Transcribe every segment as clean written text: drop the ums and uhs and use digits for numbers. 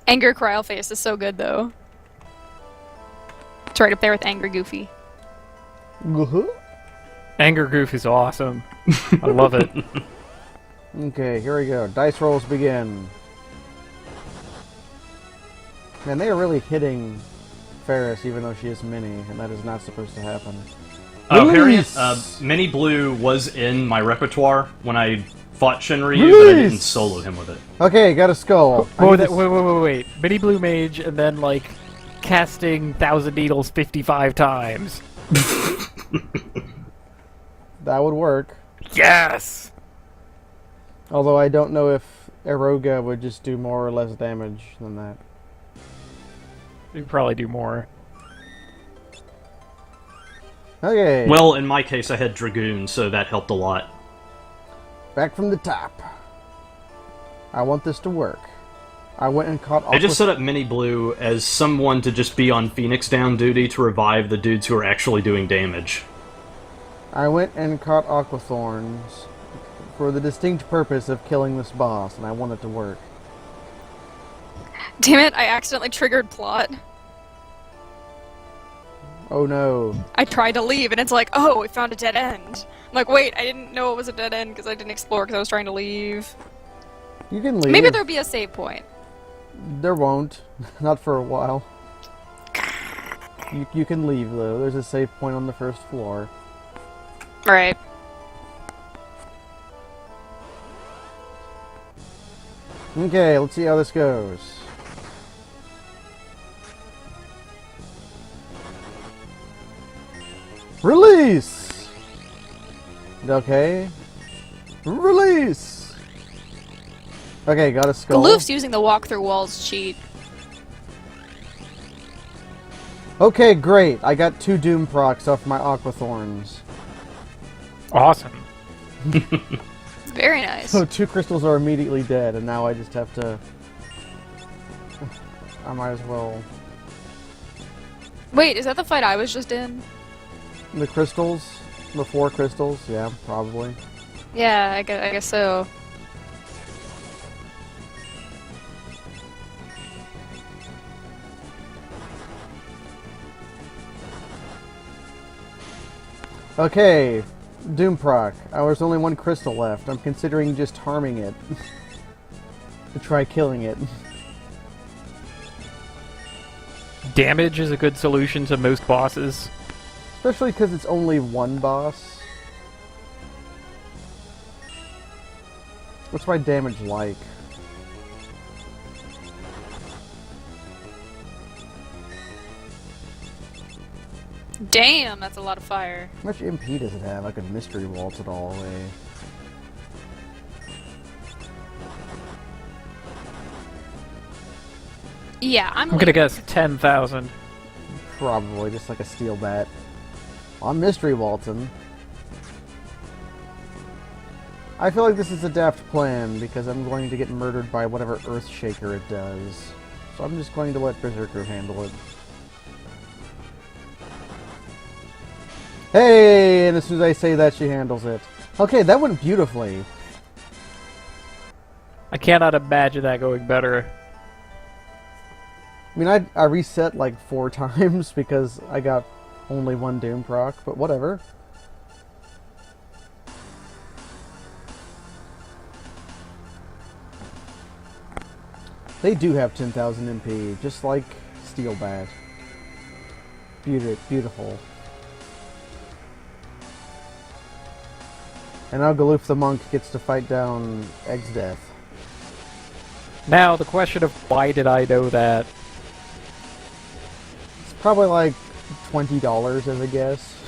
Anger Cryo face is so good though. It's right up there with Angry Goofy. Anger Goof is awesome. I love it. Okay, here we go. Dice rolls begin. Man, they are really hitting Ferris, even though she is Mini, and that is not supposed to happen. Mini Blue was in my repertoire when I fought Shinryu, but I didn't solo him with it. Okay, got a skull. Wait. Mini Blue Mage, and then, like, casting Thousand Needles 55 times. That would work. Yes! Although I don't know if Eroga would just do more or less damage than that. You probably do more. Okay. Well, in my case, I had Dragoon, so that helped a lot. Back from the top. I want this to work. I went and caught... I just set up Mini Blue as someone to just be on Phoenix Down duty to revive the dudes who are actually doing damage. I went and caught Aquathorns for the distinct purpose of killing this boss, and I want it to work. Damn it, I accidentally triggered plot. Oh no. I tried to leave and it's like, oh, we found a dead end. I'm like, wait, I didn't know it was a dead end because I didn't explore because I was trying to leave. You can leave. Maybe there'll be a save point. There won't. Not for a while. You can leave though. There's a save point on the first floor. Right. Okay, let's see how this goes. Release! Okay. Release! Okay, got a skull. Galoof's using the walk through walls cheat. Okay, great. I got 2 Doom procs off my Aquathorns. Awesome. Very nice. So 2 crystals are immediately dead, and now I just have to... I might as well... Wait, is that the fight I was just in? The crystals? The 4 crystals? Yeah, probably. Yeah, I guess so. Okay, Doom proc. There's only 1 crystal left. I'm considering just harming it. To try killing it. Damage is a good solution to most bosses. Especially because it's only 1 boss. What's my damage like? Damn, that's a lot of fire. How much MP does it have? I could mystery waltz it all away. Yeah, I'm gonna guess 10,000. Probably, just like a steel bat. I'm mystery waltzing. I feel like this is a daft plan, because I'm going to get murdered by whatever Earthshaker it does. So I'm just going to let Berserker handle it. Hey! And as soon as I say that, she handles it. Okay, that went beautifully. I cannot imagine that going better. I mean, I reset like 4 times because I got only 1 Doom proc, but whatever. They do have 10,000 MP, just like Steel Bat. Beautiful. And now Galoof the Monk gets to fight down Egg's Death. Now, the question of why did I know that? It's probably like $20 as a guess.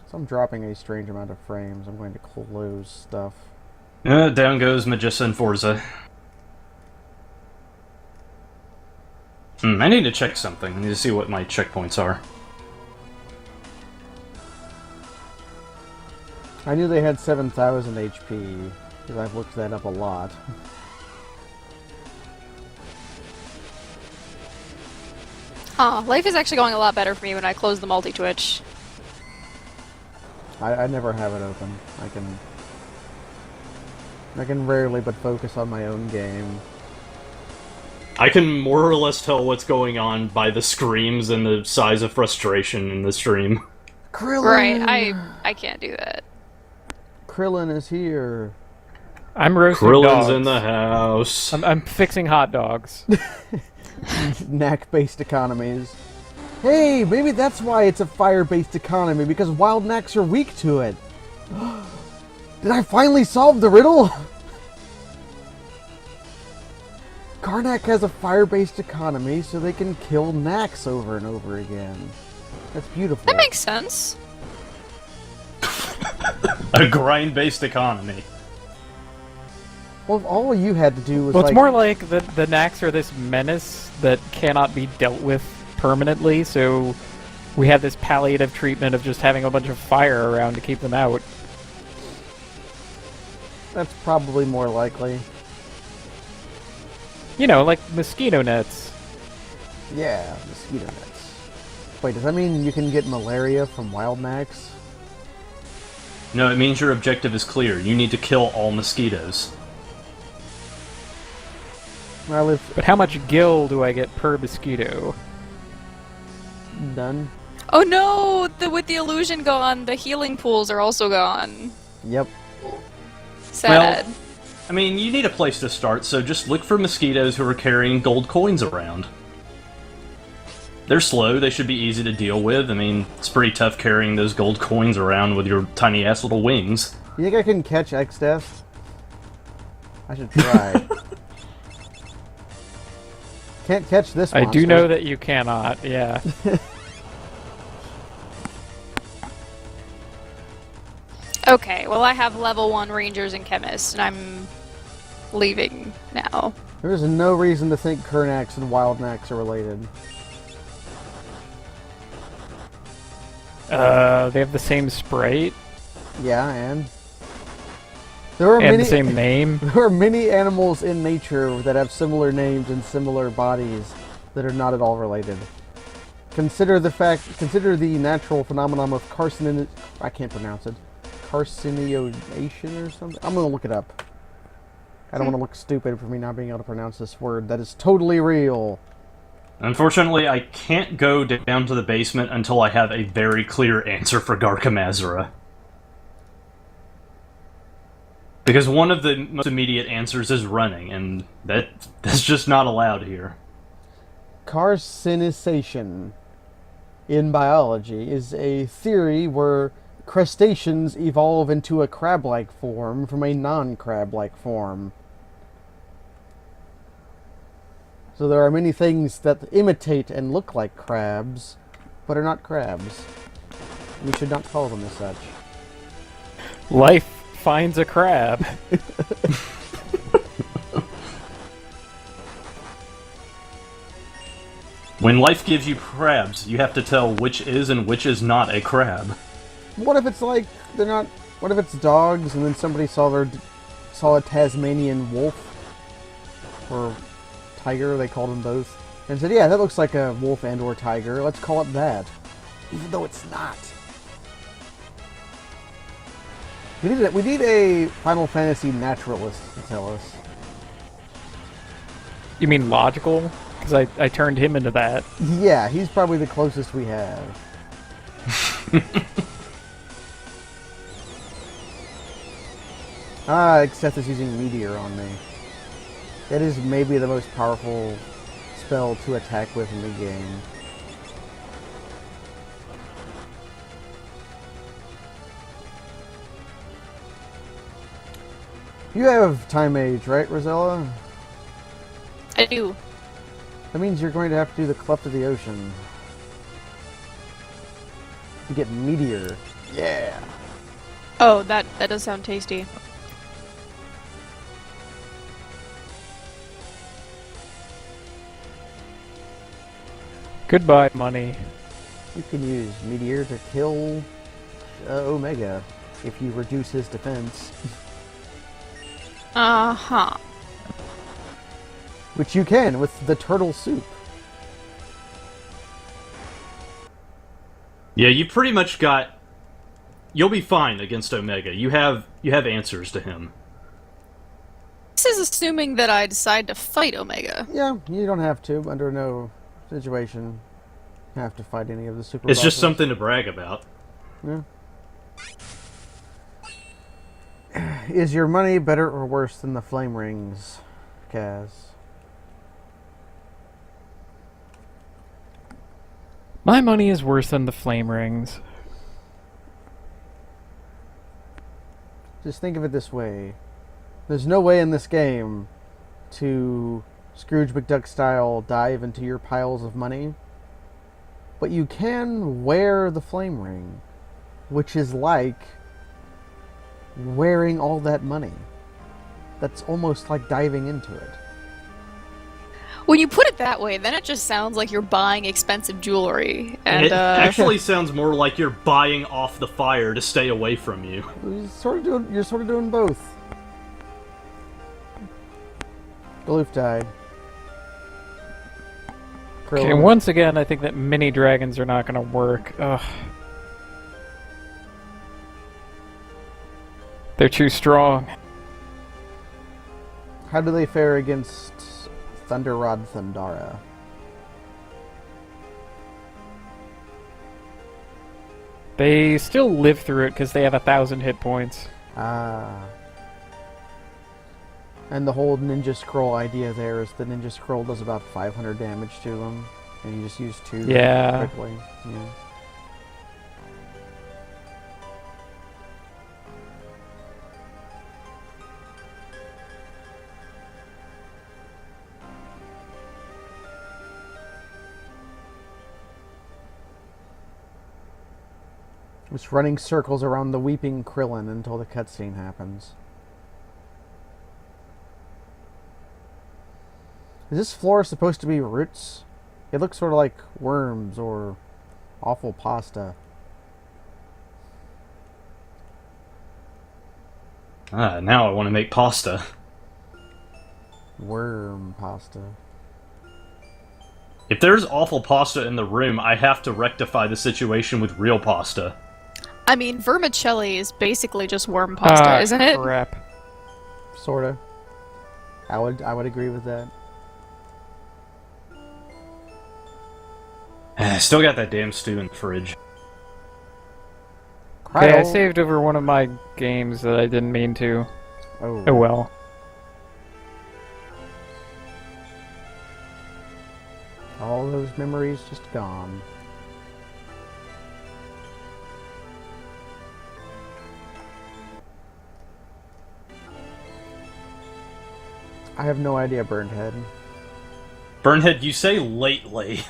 So I'm dropping a strange amount of frames. I'm going to close stuff. Down goes Magissa and Forza. I need to check something. I need to see what my checkpoints are. I knew they had 7,000 HP, because I've looked that up a lot. Huh, life is actually going a lot better for me when I close the multi-twitch. I never have it open. I can rarely but focus on my own game. I can more or less tell what's going on by the screams and the size of frustration in the stream. Krillin! Right, I can't do that. Krillin is here. I'm roasting Krillin's dogs. in the house. I'm fixing hot dogs. Knack-based economies. Hey, maybe that's why it's a fire-based economy, because wild knacks are weak to it. Did I finally solve the riddle? Karnak has a fire-based economy, so they can kill knacks over and over again. That's beautiful. That makes sense. A grind-based economy. Well, if all you had to do was Well, it's like... more like the Knacks are this menace that cannot be dealt with permanently, so we have this palliative treatment of just having a bunch of fire around to keep them out. That's probably more likely. You know, like mosquito nets. Yeah, mosquito nets. Wait, does that mean you can get malaria from wild knacks? No, it means your objective is clear. You need to kill all mosquitoes. I live... But how much gil do I get per mosquito? Done. Oh no! With the illusion gone, the healing pools are also gone. Yep. Sad. Well, I mean, you need a place to start, so just look for mosquitoes who are carrying gold coins around. They're slow, they should be easy to deal with. I mean, it's pretty tough carrying those gold coins around with your tiny-ass little wings. You think I can catch X-Death? I should try. Can't catch this I monster. do know that you cannot, yeah. Okay, well I have level 1 rangers and chemists, and I'm leaving now. There's no reason to think Kernax and Wild Nax are related. They have the same sprite Yeah, and there are and many the same name. there are many animals in nature that have similar names and similar bodies that are not at all related. Consider the natural phenomenon of I can't pronounce it. Carcinionation or something? I'm gonna look it up. I don't want to look stupid for me not being able to pronounce this word. That is totally real. Unfortunately, I can't go down to the basement until I have a very clear answer for Garkamazra. Because one of the most immediate answers is running, and that's just not allowed here. Carcinization in biology is a theory where crustaceans evolve into a crab-like form from a non-crab-like form. So there are many things that imitate and look like crabs, but are not crabs. We should not call them as such. Life finds a crab. When life gives you crabs, you have to tell which is and which is not a crab. What if it's like they're not? What if it's dogs and then somebody saw a Tasmanian wolf or tiger? They called them both and said, "Yeah, that looks like a wolf and/or tiger. Let's call it that," even though it's not. We need a Final Fantasy naturalist to tell us. You mean logical? Because I turned him into that. Yeah, he's probably the closest we have. Except it's using Meteor on me. That is maybe the most powerful spell to attack with in the game. You have Time Age, right, Rosella? I do. That means you're going to have to do the Cleft of the Ocean. You get Meteor. Yeah! Oh, that does sound tasty. Goodbye, money. You can use Meteor to kill Omega if you reduce his defense. Uh-huh. Which you can with the turtle soup. Yeah, you pretty much got... You'll be fine against Omega. You have answers to him. This is assuming that I decide to fight Omega. Yeah, you don't have to. Under no situation have to fight any of the super It's just bosses. something to brag about. Yeah. Is your money better or worse than the flame rings, Kaz? My money is worse than the flame rings. Just think of it this way. There's no way in this game to Scrooge McDuck style dive into your piles of money. But you can wear the flame ring, which is like wearing all that money. That's almost like diving into it. When you put it that way, then it just sounds like you're buying expensive jewelry. And It actually sounds more like you're buying off the fire to stay away from you. You're sort of doing both. Galoof died. Okay, Krillin. once again, I think that mini dragons are not going to work. Ugh. They're too strong. How do they fare against Thunder Rod Thundara? They still live through it because they have 1,000 hit points. Ah. And the whole Ninja Scroll idea there is the Ninja Scroll does about 500 damage to them, and you just use 2 Yeah. quickly. Yeah. Just running circles around the weeping Krillin until the cutscene happens. Is this floor supposed to be roots? It looks sort of like worms or awful pasta. Now I want to make pasta. Worm pasta. If there's awful pasta in the room, I have to rectify the situation with real pasta. I mean, vermicelli is basically just worm pasta, isn't it? Crap. Sorta. I would agree with that. Still got that damn stew in the fridge. Okay, I Cryo- saved over one of my games that I didn't mean to. Oh. Oh well. All those memories just gone. I have no idea, Burnhead. Burnhead, you say lately.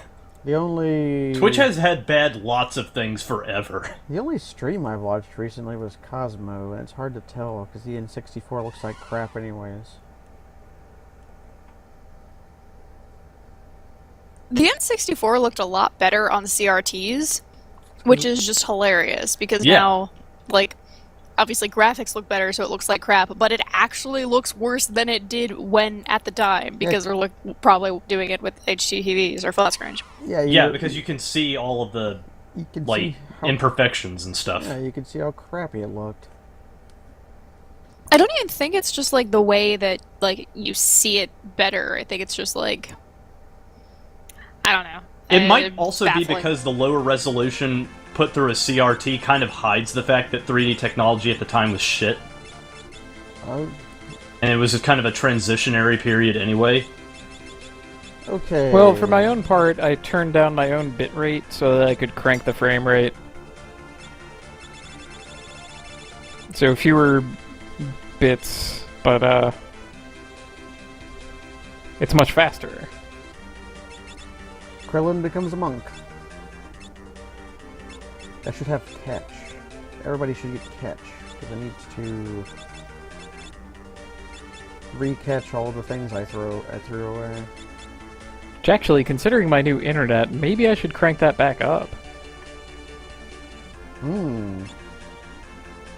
The only Twitch has had bad lots of things forever. The only stream I've watched recently was Cosmo, and it's hard to tell because the N64 looks like crap anyways. The N64 looked a lot better on CRTs, which is just hilarious because Yeah. now, like, obviously graphics look better, so it looks like crap, but it actually looks worse than it did when at the time because they're probably doing it with HDTVs or flat screens. Yeah, because you can see all of the you can like see how, imperfections and stuff. yeah, you can see how crappy it looked. I don't even think it's just like the way that like you see it better. I think it's just like I don't know. It might also be baffling. because the lower resolution put through a CRT kind of hides the fact that 3D technology at the time was shit. Oh, And it was kind of a transitionary period anyway. okay. Well, for my own part, I turned down my own bitrate so that I could crank the frame rate. So fewer bits, but it's much faster. Krillin becomes a monk. That should have catch. Everybody should get catch because I need to re-catch all the things I threw away. Which actually, considering my new internet, maybe I should crank that back up.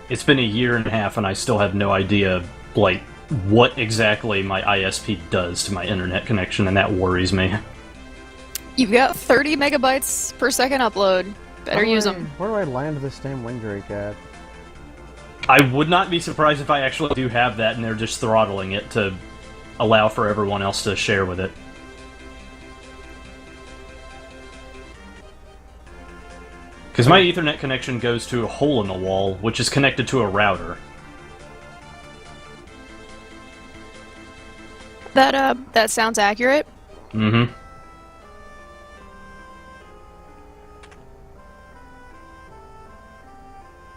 It's been a year and a half and I still have no idea, like, what exactly my ISP does to my internet connection, and that worries me. You've got 30 megabytes per second upload. Better use them. Where do I land this damn Wingdrake at? I would not be surprised if I actually do have that and they're just throttling it to allow for everyone else to share with it. Because my Ethernet connection goes to a hole in the wall, which is connected to a router. That sounds accurate. Mm-hmm.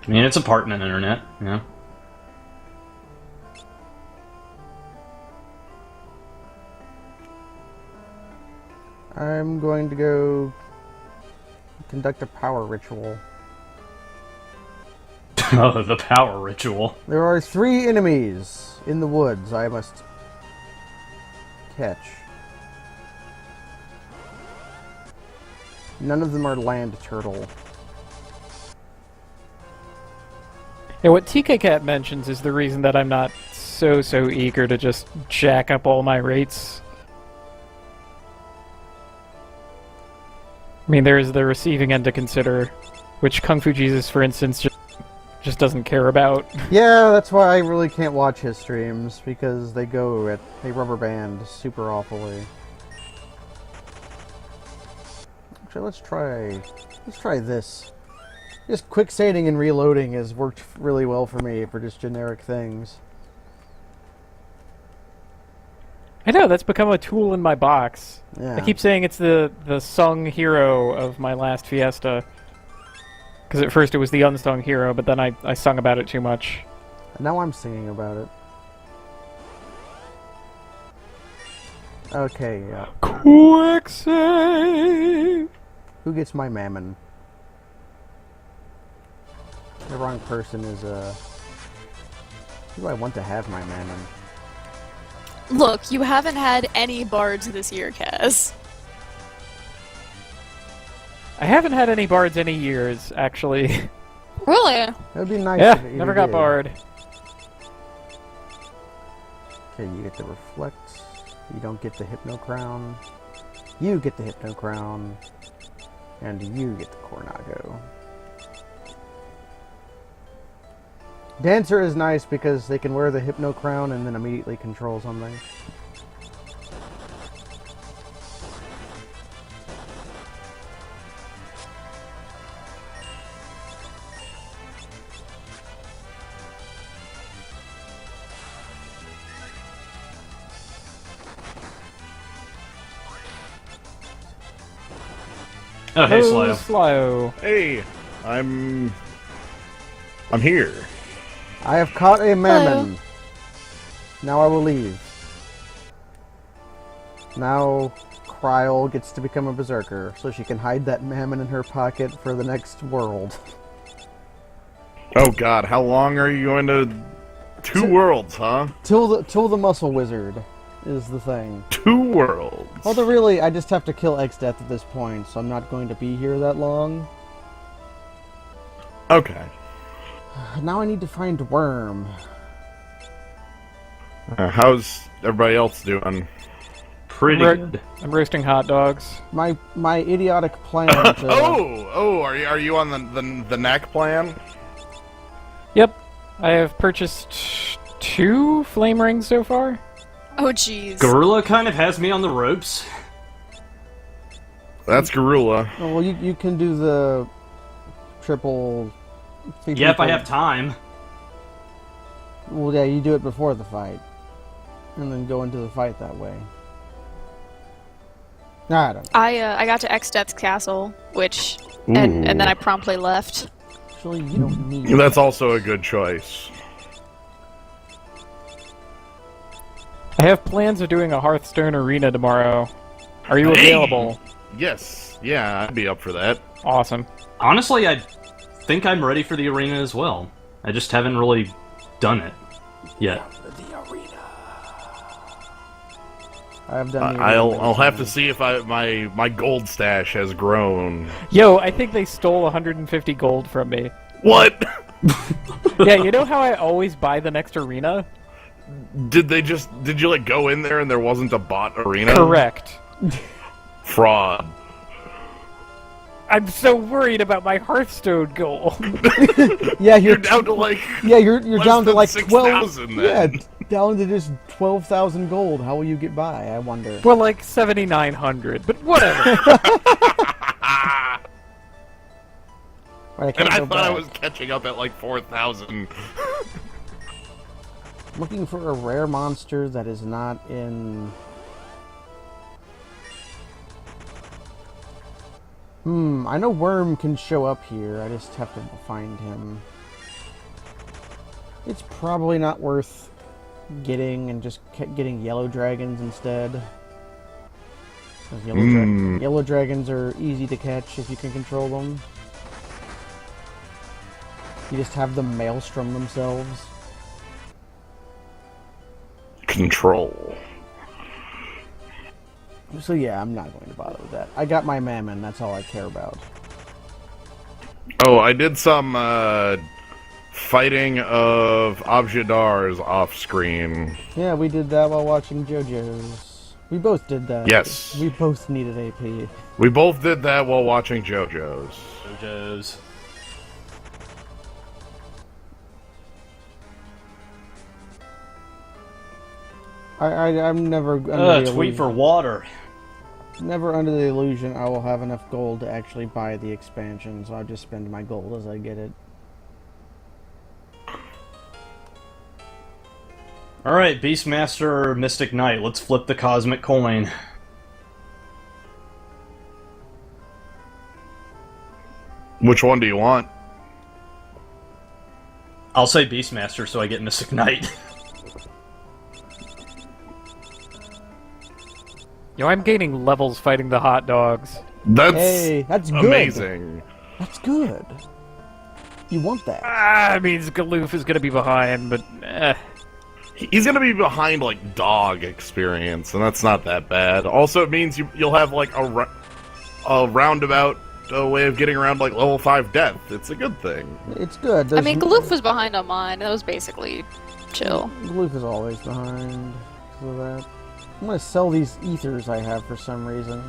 I mean, it's apartment internet, yeah. I'm going to go conduct a power ritual. Oh, the power ritual. There are 3 enemies in the woods I must catch. None of them are land turtle. Yeah, what TK Cat mentions is the reason that I'm not so eager to just jack up all my rates. I mean, there's the receiving end to consider, which Kung Fu Jesus, for instance, just doesn't care about. Yeah, that's why I really can't watch his streams, because they rubber band super awfully. Actually, let's try this. Just quick saving and reloading has worked really well for me for just generic things. I know, that's become a tool in my box. Yeah. I keep saying it's the sung hero of my last Fiesta. Because at first it was the unsung hero, but then I sung about it too much. Now I'm singing about it. Okay, yeah. Quick save! Who gets my mammon? The wrong person is, who do I want to have my mammon? Look, you haven't had any bards this year, Kaz. I haven't had any bards any years, actually. Really? It would be nice Yeah, if it never either got did. bard. Okay, you get the reflect. You don't get the hypno crown. You get the hypno crown. And you get the Cornago. Dancer is nice because they can wear the hypno crown and then immediately control something. Oh, hey, Oh, Slow. Slow. Hey, I'm here. I have caught a mammon. Now I will leave. Now Kryl gets to become a berserker, so she can hide that mammon in her pocket for the next world. Oh God, how long are you going to? 2 worlds, huh? Till the muscle wizard is the thing. 2 worlds. Although really, I just have to kill X-Death at this point, so I'm not going to be here that long. Okay. Now I need to find Worm. How's everybody else doing? Pretty good. I'm roasting hot dogs. My idiotic plan to... Are you on the neck plan? Yep. I have purchased 2 flame rings so far. Oh, jeez. Gorilla kind of has me on the ropes. That's Garula. Oh, well, you can do the triple... Yeah, if I have time. Well, yeah, you do it before the fight. And then go into the fight that way. Nah, I don't know. I got to X-Death's castle, which... And then I promptly left. Actually, you don't need... That's also a good choice. I have plans of doing a Hearthstone arena tomorrow. Are you Hey! available? Yes. Yeah, I'd be up for that. Awesome. Honestly, I think I'm ready for the arena as well. I just haven't really done it yet. I've done the I'll have to see if my gold stash has grown. Yo, I think they stole 150 gold from me. What? Yeah, you know how I always buy the next arena? Did you like go in there and there wasn't a bot arena? Correct. Fraud. I'm so worried about my Hearthstone goal. Yeah, You're down to like you're less down to than like 6,000 Yeah, then. down to just 12,000 gold. How will you get by? I wonder. Well, like 7,900, but whatever. Right, And can't I go thought I back. was catching up at like 4,000. Looking for a rare monster that is not in... I know Worm can show up here. I just have to find him. It's probably not worth getting and just getting yellow dragons instead. 'Cause yellow dragons are easy to catch if you can control them. You just have them maelstrom themselves. Control. So yeah, I'm not going to bother with that. I got my mammon, that's all I care about. Oh, I did some fighting of Abjadars off screen. Yeah, we did that while watching JoJo's. We both did that. Yes. We both needed AP. We both did that while watching JoJo's. JoJo's. I'm never under the Tweet for illusion, water. never under the illusion I will have enough gold to actually buy the expansion, so I'll just spend my gold as I get it. Alright, Beastmaster or Mystic Knight, let's flip the cosmic coin. Which one do you want? I'll say Beastmaster so I get Mystic Knight. Yo, I'm gaining levels fighting the hot dogs. That's, Hey, that's good. amazing. That's good. You want that. It means Galoof is gonna be behind, but He's gonna be behind like dog experience, and that's not that bad. Also, it means you'll have like a roundabout way of getting around like level 5 death. It's a good thing. It's good. I mean, Galoof was behind on mine. That was basically chill. Galoof is always behind. So that. I'm gonna sell these ethers I have for some reason.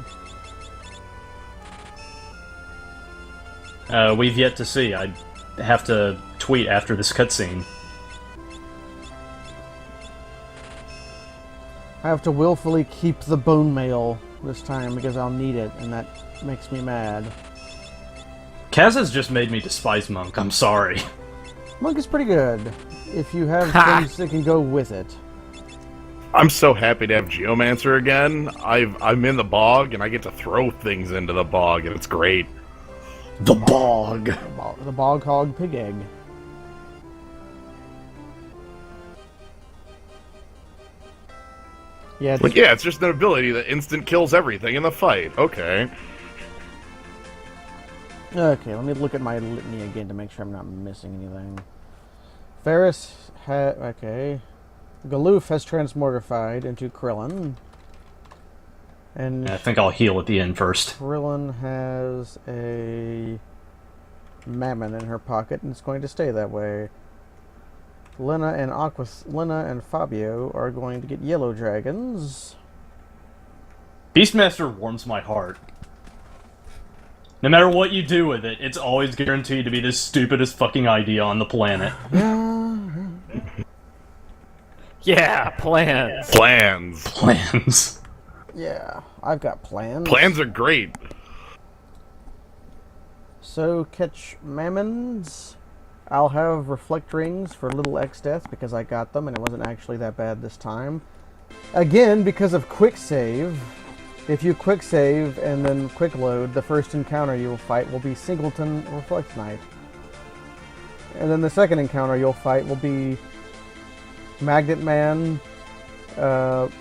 We've yet to see. I have to tweet after this cutscene. I have to willfully keep the bone mail this time because I'll need it, and that makes me mad. Kaz has just made me despise Monk, I'm sorry. Monk is pretty good if you have Ha! things that can go with it. I'm so happy to have Geomancer again. I'm in the bog, and I get to throw things into the bog, and it's great. The bog. The bog hog pig egg. Yeah, Like, yeah, it's just an ability that instant kills everything in the fight. Okay. okay, let me look at my litany again to make sure I'm not missing anything. Ferris okay. Galoof has transmortified into Krillin. And I think I'll heal at the end first. Krillin has a Mammon in her pocket, and it's going to stay that way. Lena and Fabio are going to get yellow dragons. Beastmaster warms my heart. No matter what you do with it, it's always guaranteed to be the stupidest fucking idea on the planet. yeah, plans. Plans. Plans. Yeah, I've got plans. Plans are great. So, catch Mammons. I'll have Reflect Rings for Little X Death because I got them and it wasn't actually that bad this time. Again, because of Quick Save. If you Quick Save and then Quick Load, the first encounter you will fight will be Singleton Reflect Knight. And then the second encounter you'll fight will be Magnet Man, the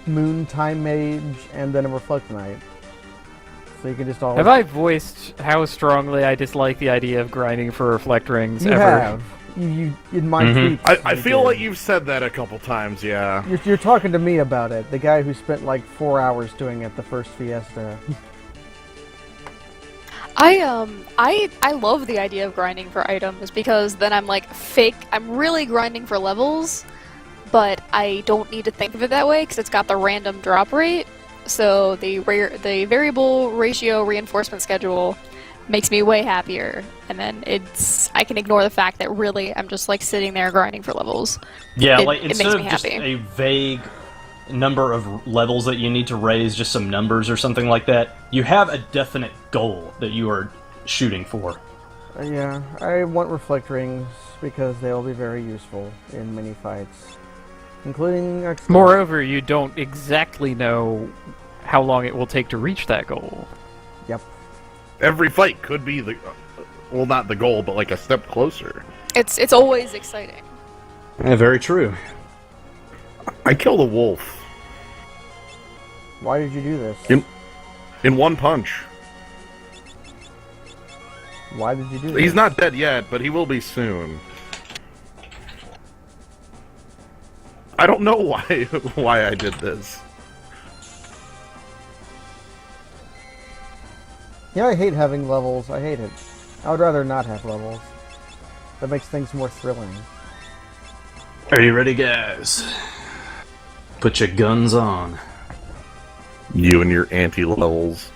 Moon Time Mage, and then a Reflect Knight. So you can just all... Have I voiced how strongly I dislike the idea of grinding for reflect rings You ever? have. You in my tweets. I you feel did. like you've said that a couple times, yeah. You're talking to me about it, the guy who spent like 4 hours doing it the first Fiesta. I love the idea of grinding for items because then I'm like I'm really grinding for levels, but I don't need to think of it that way because it's got the random drop rate. so the variable ratio reinforcement schedule makes me way happier. And then I can ignore the fact that really I'm just like sitting there grinding for levels. Yeah, It like makes instead me of just happy. a vague number of levels that you need to raise, just some numbers or something like that, you have a definite goal that you are shooting for. Yeah, I want reflect rings because they will be very useful in many fights, including X. Moreover, you don't exactly know how long it will take to reach that goal. Yep. Every fight could be well, not the goal, but like a step closer. It's always exciting. Yeah, very true. I killed a wolf Why did you do this? in one punch. Why did you do this? He's not dead yet, but he will be soon. I don't know why I did this. Yeah, I hate having levels. I hate it. I would rather not have levels. That makes things more thrilling. Are you ready, guys? Put your guns on. You and your anti-levels.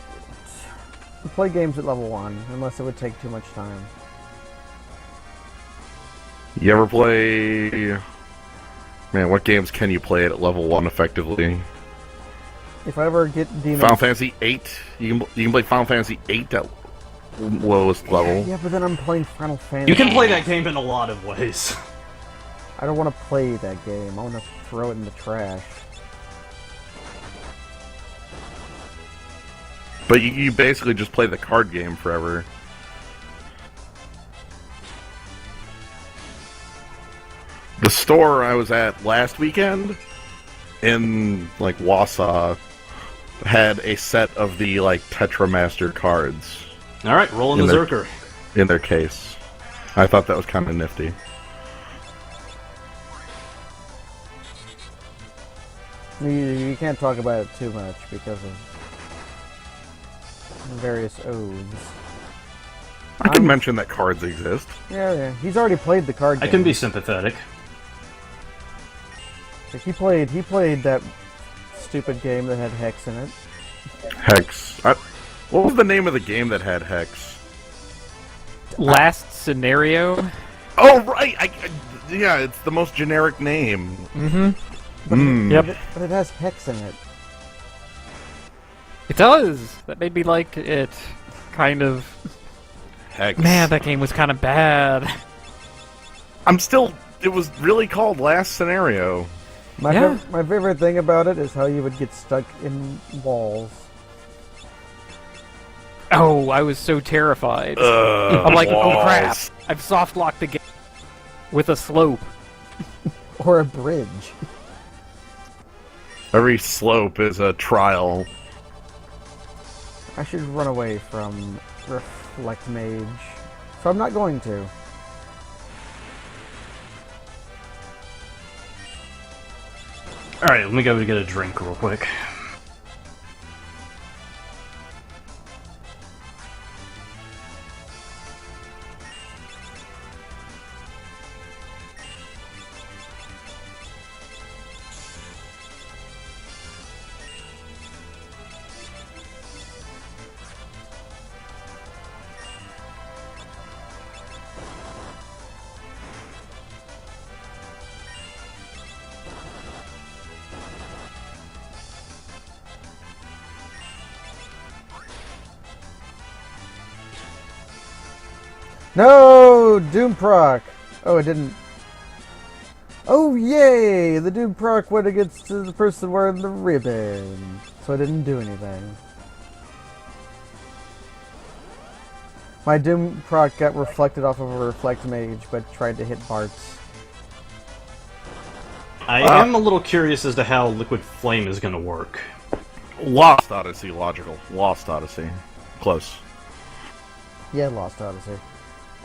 I play games at level 1, unless it would take too much time. You ever play... Man, what games can you play at level 1 effectively? If I ever get demons... Final Fantasy 8? You can play Final Fantasy 8 at lowest level. Yeah, but then I'm playing Final Fantasy. You can play that game in a lot of ways. I don't want to play that game. I want to throw it in the trash. But you basically just play the card game forever. The store I was at last weekend in like Wausau had a set of the like Tetramaster cards Alright, rolling In the the- Zerker. in their case. I thought that was kind of nifty. You can't talk about it too much because of various oaths. I can mention that cards exist. Yeah. He's already played the card game. I can be sympathetic. Like, he played that stupid game that had Hex in it. Hex. What was the name of the game that had Hex? Last scenario. Oh, right! Yeah, it's the most generic name. Mm-hmm. Yep. But it has Hex in it. It does. That made me like it. Kind of. Hex. Man, that game was kind of bad. It was really called Last Scenario. Yeah. My favorite thing about it is how you would get stuck in walls. Oh, I was so terrified. I'm like, oh crap! walls. I've soft locked the game with a slope. Or a bridge. Every slope is a trial. I should run away from Reflect Mage. So I'm not going to. Alright, let me go get a drink real quick. No! Doom proc! Oh, it didn't. Oh, yay! The Doom proc went against the person wearing the ribbon. So I didn't do anything. My Doom proc got reflected off of a Reflect Mage, but tried to hit Bart's. I am a little curious as to how Liquid Flame is going to work. Lost Odyssey, logical. Lost Odyssey. Close. Yeah, Lost Odyssey.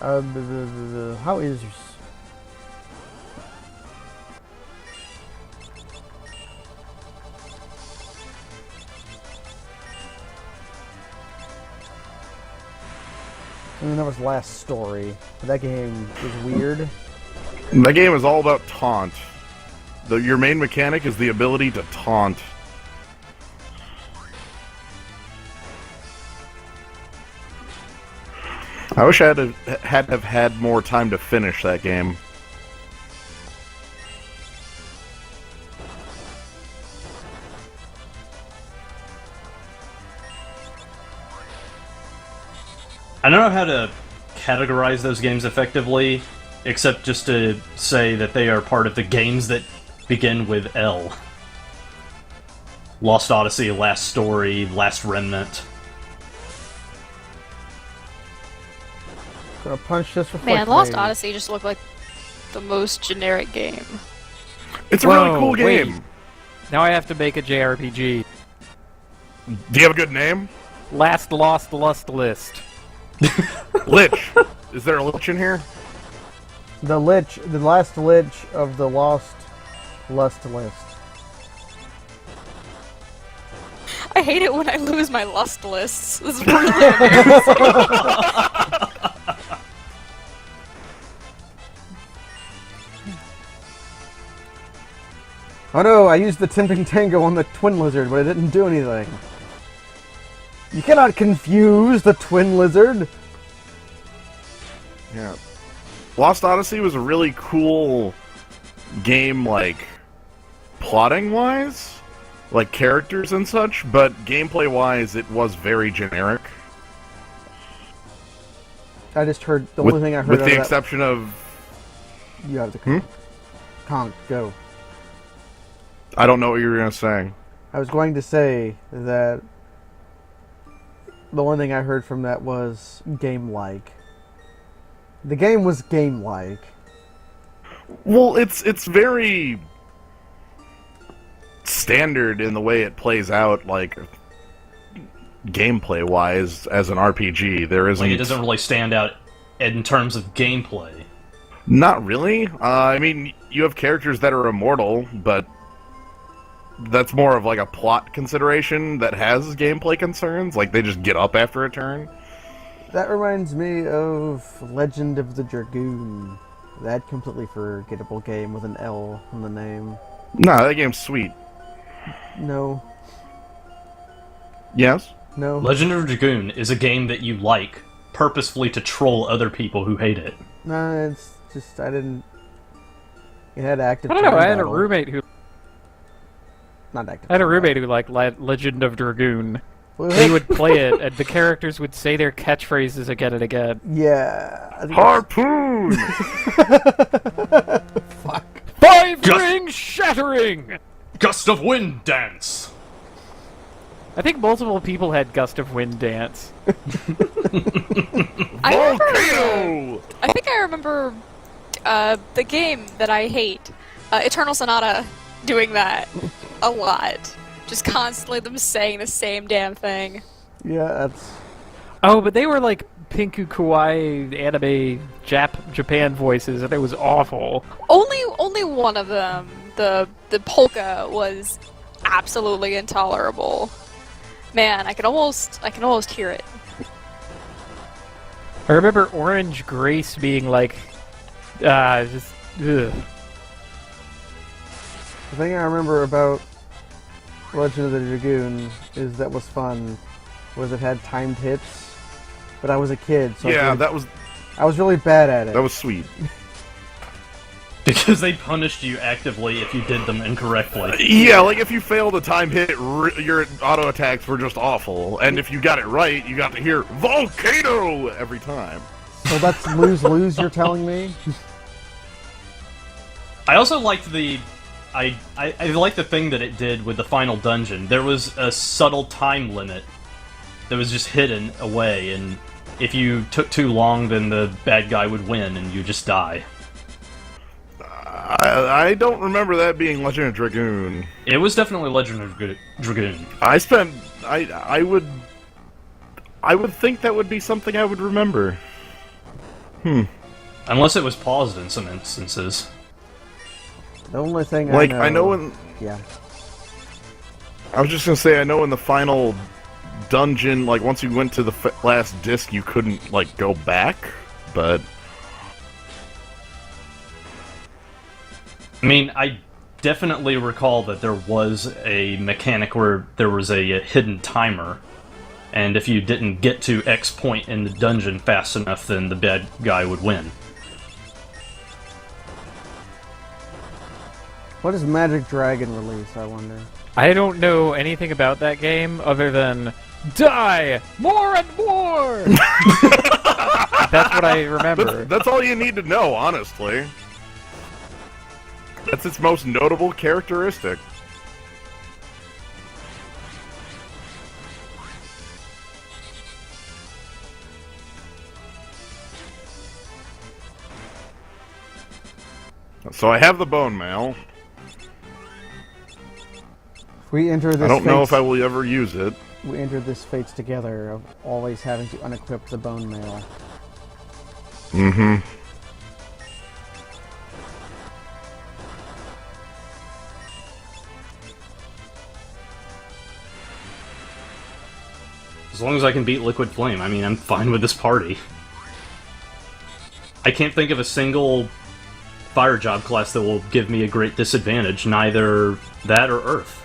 How is... And then there was Last Story. That game was weird. That game is all about taunt. Your main mechanic is the ability to taunt. I wish I had have had more time to finish that game. I don't know how to categorize those games effectively, except just to say that they are part of the games that begin with L. Lost Odyssey, Last Story, Last Remnant. Gonna punch this reflect Man, Lost wave. Odyssey just looked like the most generic game. It's a Whoa, really cool wait. game. Now I have to make a JRPG. Do you have a good name? Last Lost Lust List. Lich. Is there a lich in here? The last lich of the Lost Lust list. I hate it when I lose my lust lists. This is really embarrassing. Oh no, I used the Tempting Tango on the Twin Lizard, but it didn't do anything. You cannot confuse the Twin Lizard! Yeah. Lost Odyssey was a really cool game, like, plotting-wise, like characters and such, but gameplay-wise, it was very generic. I just heard, the only thing I heard with of the that... exception of... You have to... Conk, go. I don't know what you were gonna say. I was going to say that the only thing I heard from that was game-like. The game was game-like. Well, it's very standard in the way it plays out, like, gameplay-wise, as an RPG. There isn't... Like, it doesn't really stand out in terms of gameplay. Not really. I mean, you have characters that are immortal, but that's more of like a plot consideration that has gameplay concerns. Like, they just get up after a turn. That reminds me of Legend of the Dragoon. That completely forgettable game with an L in the name. Nah, that game's sweet. No. Yes? No. Legend of Dragoon is a game that you like purposefully to troll other people who hate it. No, it's just, I didn't... It had active I don't know, time I had a battle. roommate who Not active I had a time roommate who liked Legend of Dragoon. battle. He would play it, and the characters would say their catchphrases again and again. Yeah. I think Harpoon! Fuck. Five Just- ring shattering! Gust of Wind Dance! I think multiple people had Gust of Wind dance. Volcano! I think I remember the game that I hate, Eternal Sonata, doing that a lot. Just constantly them saying the same damn thing. Yeah, that's... Oh, but they were like Pinku Kawaii anime Japan voices, and it was awful. Only one of them, the polka, was absolutely intolerable. Man, I can almost hear it. I remember Orange Grace being like, just, ugh. The thing I remember about Legend of the Dragoon is that was fun, was it had timed hits, but I was a kid, so Yeah, I was really bad at it. that was sweet. Because they punished you actively if you did them incorrectly. Yeah, like if you failed a time hit, your auto attacks were just awful. And if you got it right, you got to hear Volcano every time. So that's lose-lose, you're telling me? I also liked I liked the thing that it did with the final dungeon. There was a subtle time limit that was just hidden away, and if you took too long, then the bad guy would win and you just die. I don't remember that being Legend of Dragoon. It was definitely Legend of Dragoon. I would think that would be something I would remember. Unless it was paused in some instances. The only thing Like, I know... I was just gonna say, I know in the final dungeon, like, once you went to the last disc, you couldn't, like, go back, but... I mean, I definitely recall that there was a mechanic where there was a hidden timer And if you didn't get to X point in the dungeon fast enough, then the bad guy would win. What does Magic Dragon release, I wonder? I don't know anything about that game other than die more and more. That's what I remember. That's all you need to know, honestly. That's its most notable characteristic. So I have the bone mail. We enter this. I don't know if I will ever use it. We enter this fates together of always having to unequip the bone mail. Mm-hmm. As long as I can beat Liquid Flame, I mean, I'm fine with this party. I can't think of a single fire job class that will give me a great disadvantage, neither that or Earth.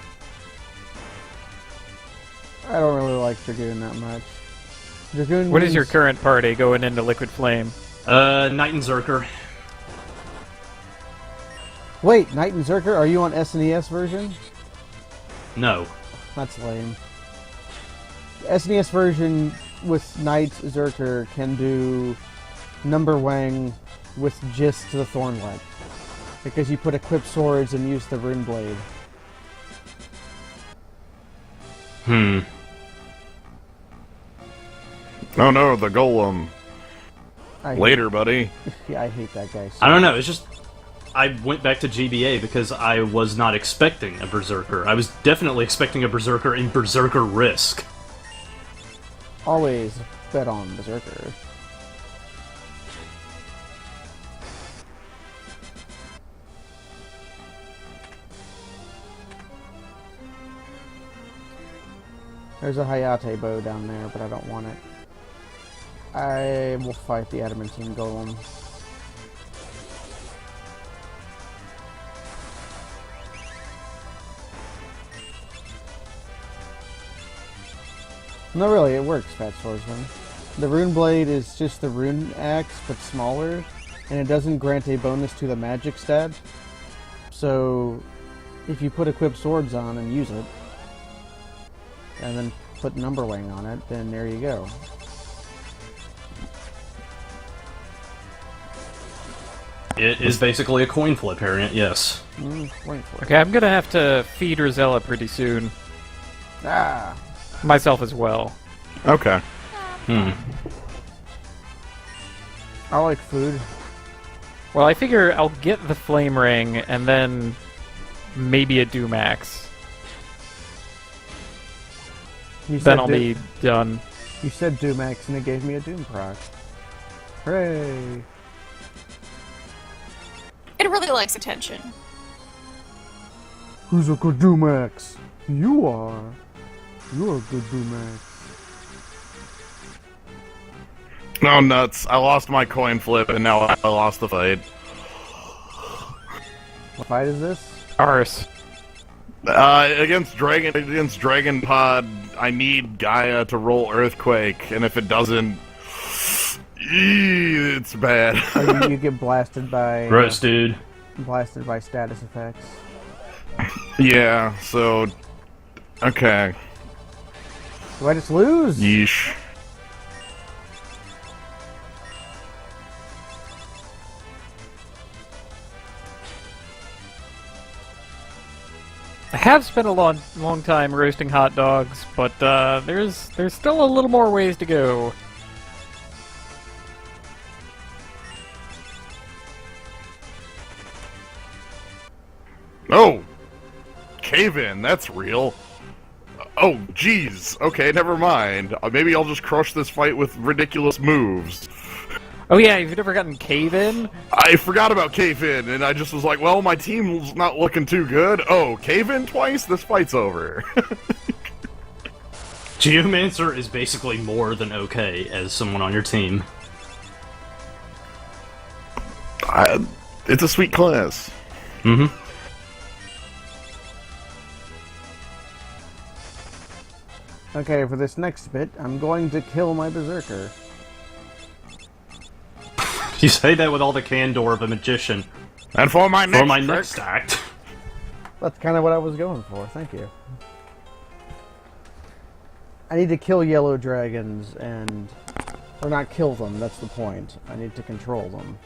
I don't really like Dragoon that much. Dragoon. What is your means- current party going into Liquid Flame? Knight and Zerker. Wait, Knight and Zerker? Are you on SNES version? No. That's lame. The SNES version with Knight Zerker can do Number Wang with just the Thornlet. Because you put equipped swords and use the Rune Blade. Oh no, the golem. Later, buddy. Yeah, I hate that guy. So I don't know, it's just... I went back to GBA because I was not expecting a Berserker. I was definitely expecting a Berserker in Berserker Risk. always bet on Berserker. There's a Hayate bow down there, but I don't want it. I will fight the Adamantine Golem. No, really, it works, Fat Swordsman. The Rune Blade is just the Rune Axe, but smaller, and it doesn't grant a bonus to the magic stat. So, if you put equipped swords on and use it, and then put Number Wing on it, then there you go. It is basically a coin flip variant, yes. Coin flip. Okay, I'm gonna have to feed Rosella pretty soon. Ah! Myself as well. Okay. Hmm. I like food. Well, I figure I'll get the Flame Ring, and then maybe a Doom Axe. You Then said I'll be done. You said Doom Axe and it gave me a Doom proc. Hooray! It really likes attention. Who's a good Doom Axe? You are. You're a good Doom Axe. No, nuts. I lost my coin flip and now I lost the fight. What fight is this? Arse. Against Dragon Pod, I need Gaia to roll Earthquake, and if it doesn't, it's bad. Or you get blasted by Gross, dude. blasted by status effects. Yeah, so okay. Do I just lose? Yeesh. I have spent a long time roasting hot dogs, but there's still a little more ways to go. Oh, cave-in. That's real. Oh, jeez. Okay, never mind. Maybe I'll just crush this fight with ridiculous moves. Oh yeah, you've never gotten Cave In? I forgot about cave-in, and I just was like, well, my team's not looking too good. Oh, cave-in twice? This fight's over. Geomancer is basically more than okay as someone on your team. It's a sweet class. Mm-hmm. Okay, for this next bit, I'm going to kill my berserker. You say that with all the candor of a magician. And for my next For my trick, next act. That's kind of what I was going for. Thank you. I need to kill yellow dragons and... Or not kill them, that's the point. I need to control them.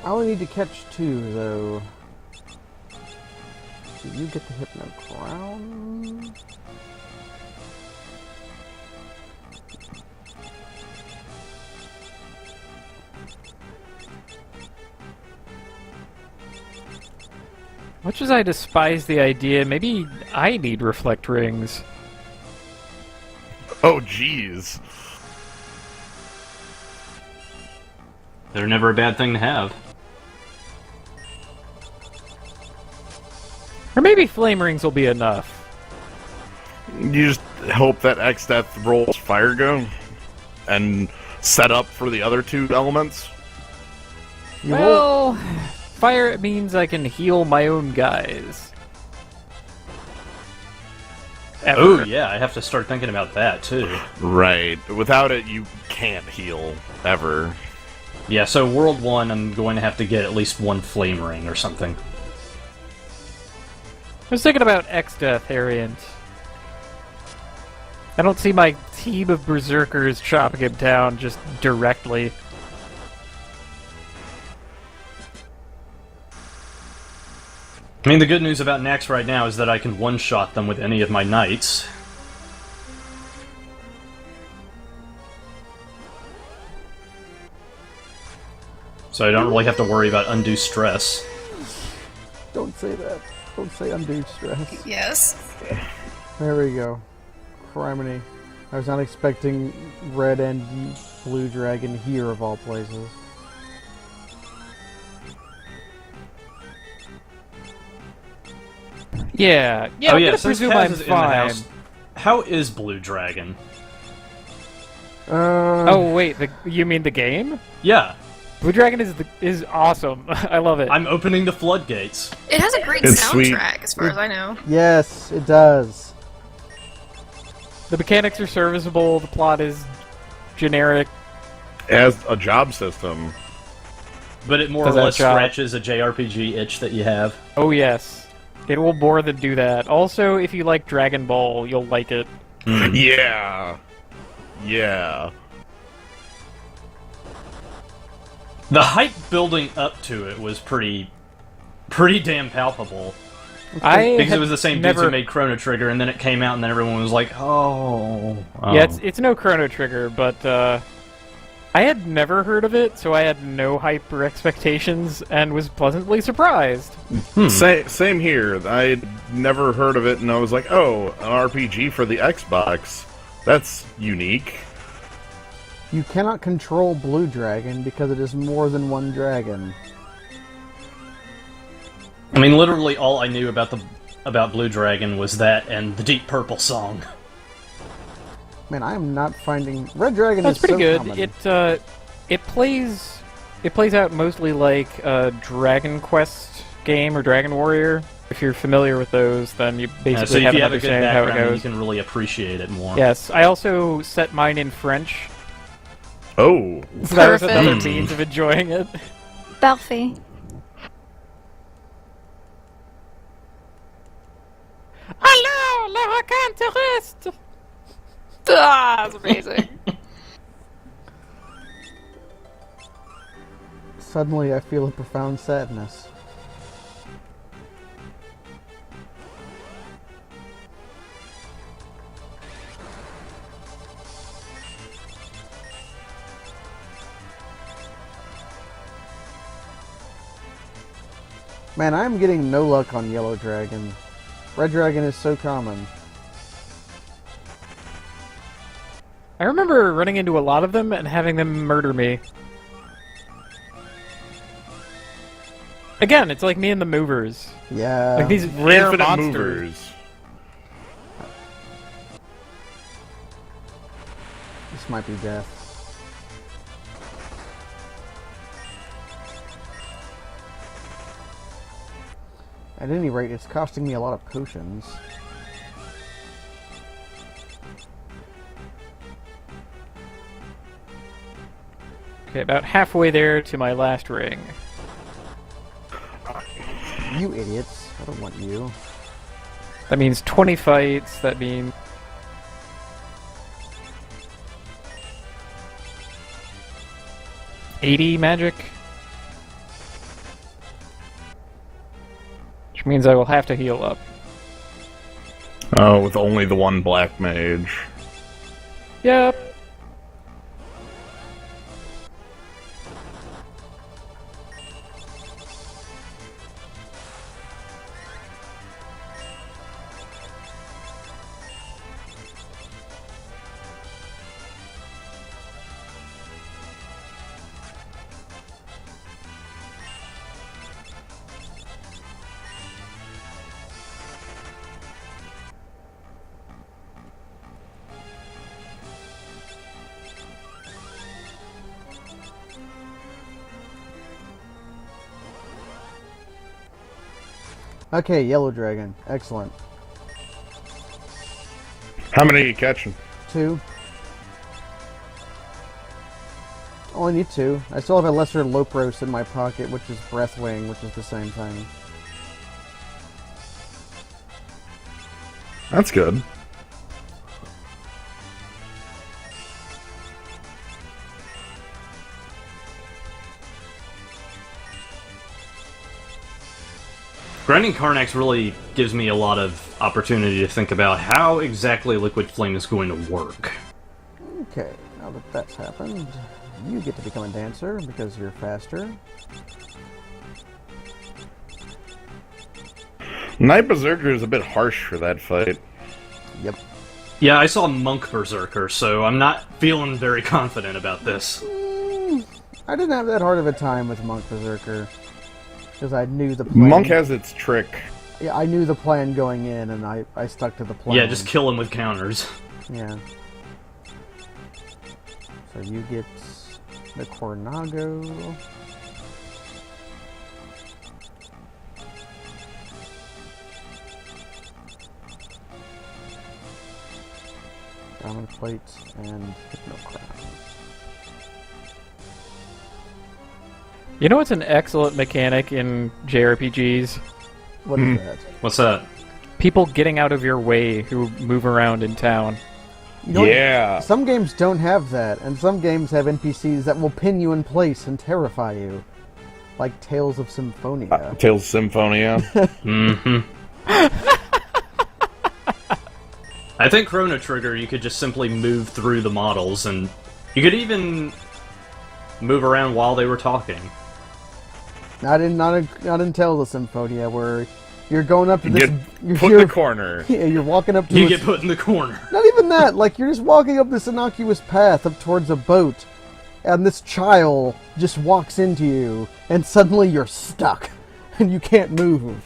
I only need to catch 2, though. Do you get the Hypno Crown? Much as I despise the idea, maybe I need reflect rings. oh jeez. They're never a bad thing to have. Or maybe flame rings will be enough. You just hope that X-Death rolls Fire Go and set up for the other 2 elements. You will... Well, fire means I can heal my own guys. Ever. Oh yeah, I have to start thinking about that too. Right. Without it, you can't heal, ever. Yeah, so World 1, I'm going to have to get at least 1 flame ring or something. I was thinking about X-Death, Ariant. I don't see my team of berserkers chopping him down just directly. I mean, the good news about Nax right now is that I can one-shot them with any of my knights. So I don't really have to worry about undue stress. Don't say that. Don't say undue stress. Yes. There we go. Criminy. I was not expecting red and blue dragon here, of all places. Yeah, Oh I'm yeah, gonna since presume Kaz I'm is in the fine. house, how is Blue Dragon? Oh wait, you mean the game? Yeah, Blue Dragon is awesome. I love it. I'm opening the floodgates. It has a great It's soundtrack, sweet. as far as I know. Yes, it does. The mechanics are serviceable. The plot is generic. As a job system. But it more or Does that less job. scratches a JRPG itch that you have. Oh yes, it will more than do that. Also, if you like Dragon Ball, you'll like it. Yeah. Yeah. The hype building up to it was pretty damn palpable. Because it was the same dudes who made Chrono Trigger, and then it came out, and then everyone was like, "Oh, Yeah, it's no Chrono Trigger, but I had never heard of it, so I had no hype or expectations, and was pleasantly surprised. Same here. I'd never heard of it, and I was like, oh, an RPG for the Xbox. That's unique. You cannot control Blue Dragon because it is more than one dragon. I mean, literally all I knew about Blue Dragon was that and the Deep Purple song. Man, I am not finding Red Dragon. That's is pretty so good. common. It plays out mostly like a Dragon Quest game or Dragon Warrior. If you're familiar with those, then you basically So if have you an have a good understanding how it background, you goes. can really appreciate it more. Yes, I also set mine in French, Oh. so that was another Perfect. means of enjoying it. Belfie. Hello, le requin touriste! Ah, that's amazing. Suddenly, I feel a profound sadness. Man, I'm getting no luck on Yellow Dragon. Red Dragon is so common. I remember running into a lot of them and having them murder me. Again, it's like me and the movers. Yeah. Like these rare Infinite monsters. movers. This might be death. At any rate, it's costing me a lot of potions. Okay, about halfway there to my last ring. You idiots. I don't want you. That means 20 fights, that means... $80 magic? Which means I will have to heal up. Oh, with only the one black mage. Yep. Okay, yellow dragon. Excellent. How many are you catching? 2. Only need 2. I still have a lesser Lopros in my pocket, which is Breathwing, which is the same thing. That's good. Grinding Karnax really gives me a lot of opportunity to think about how exactly Liquid Flame is going to work. Okay, now that that's happened, you get to become a dancer because you're faster. Night Berserker is a bit harsh for that fight. Yep. Yeah, I saw Monk Berserker, so I'm not feeling very confident about this. I didn't have that hard of a time with Monk Berserker. Because I knew the plan. Monk has its trick. Yeah, I knew the plan going in, and I stuck to the plan. Yeah, just kill him with counters. Yeah. So you get the Cornago. Diamond plates and Hypno Crown. You know what's an excellent mechanic in JRPGs? What is that? What's that? People getting out of your way who move around in town. You know, Yeah. some games don't have that, and some games have NPCs that will pin you in place and terrify you. Like Tales of Symphonia. Tales of Symphonia. Mm-hmm. I think Chrono Trigger, you could just simply move through the models, and you could even move around while they were talking. Not in Tales of Symphonia, where you're going up to You this. get put in the corner. Yeah, you're walking up to. You a- get put in the corner. Not even that. Like you're just walking up this innocuous path up towards a boat, and this child just walks into you, and suddenly you're stuck, and you can't move,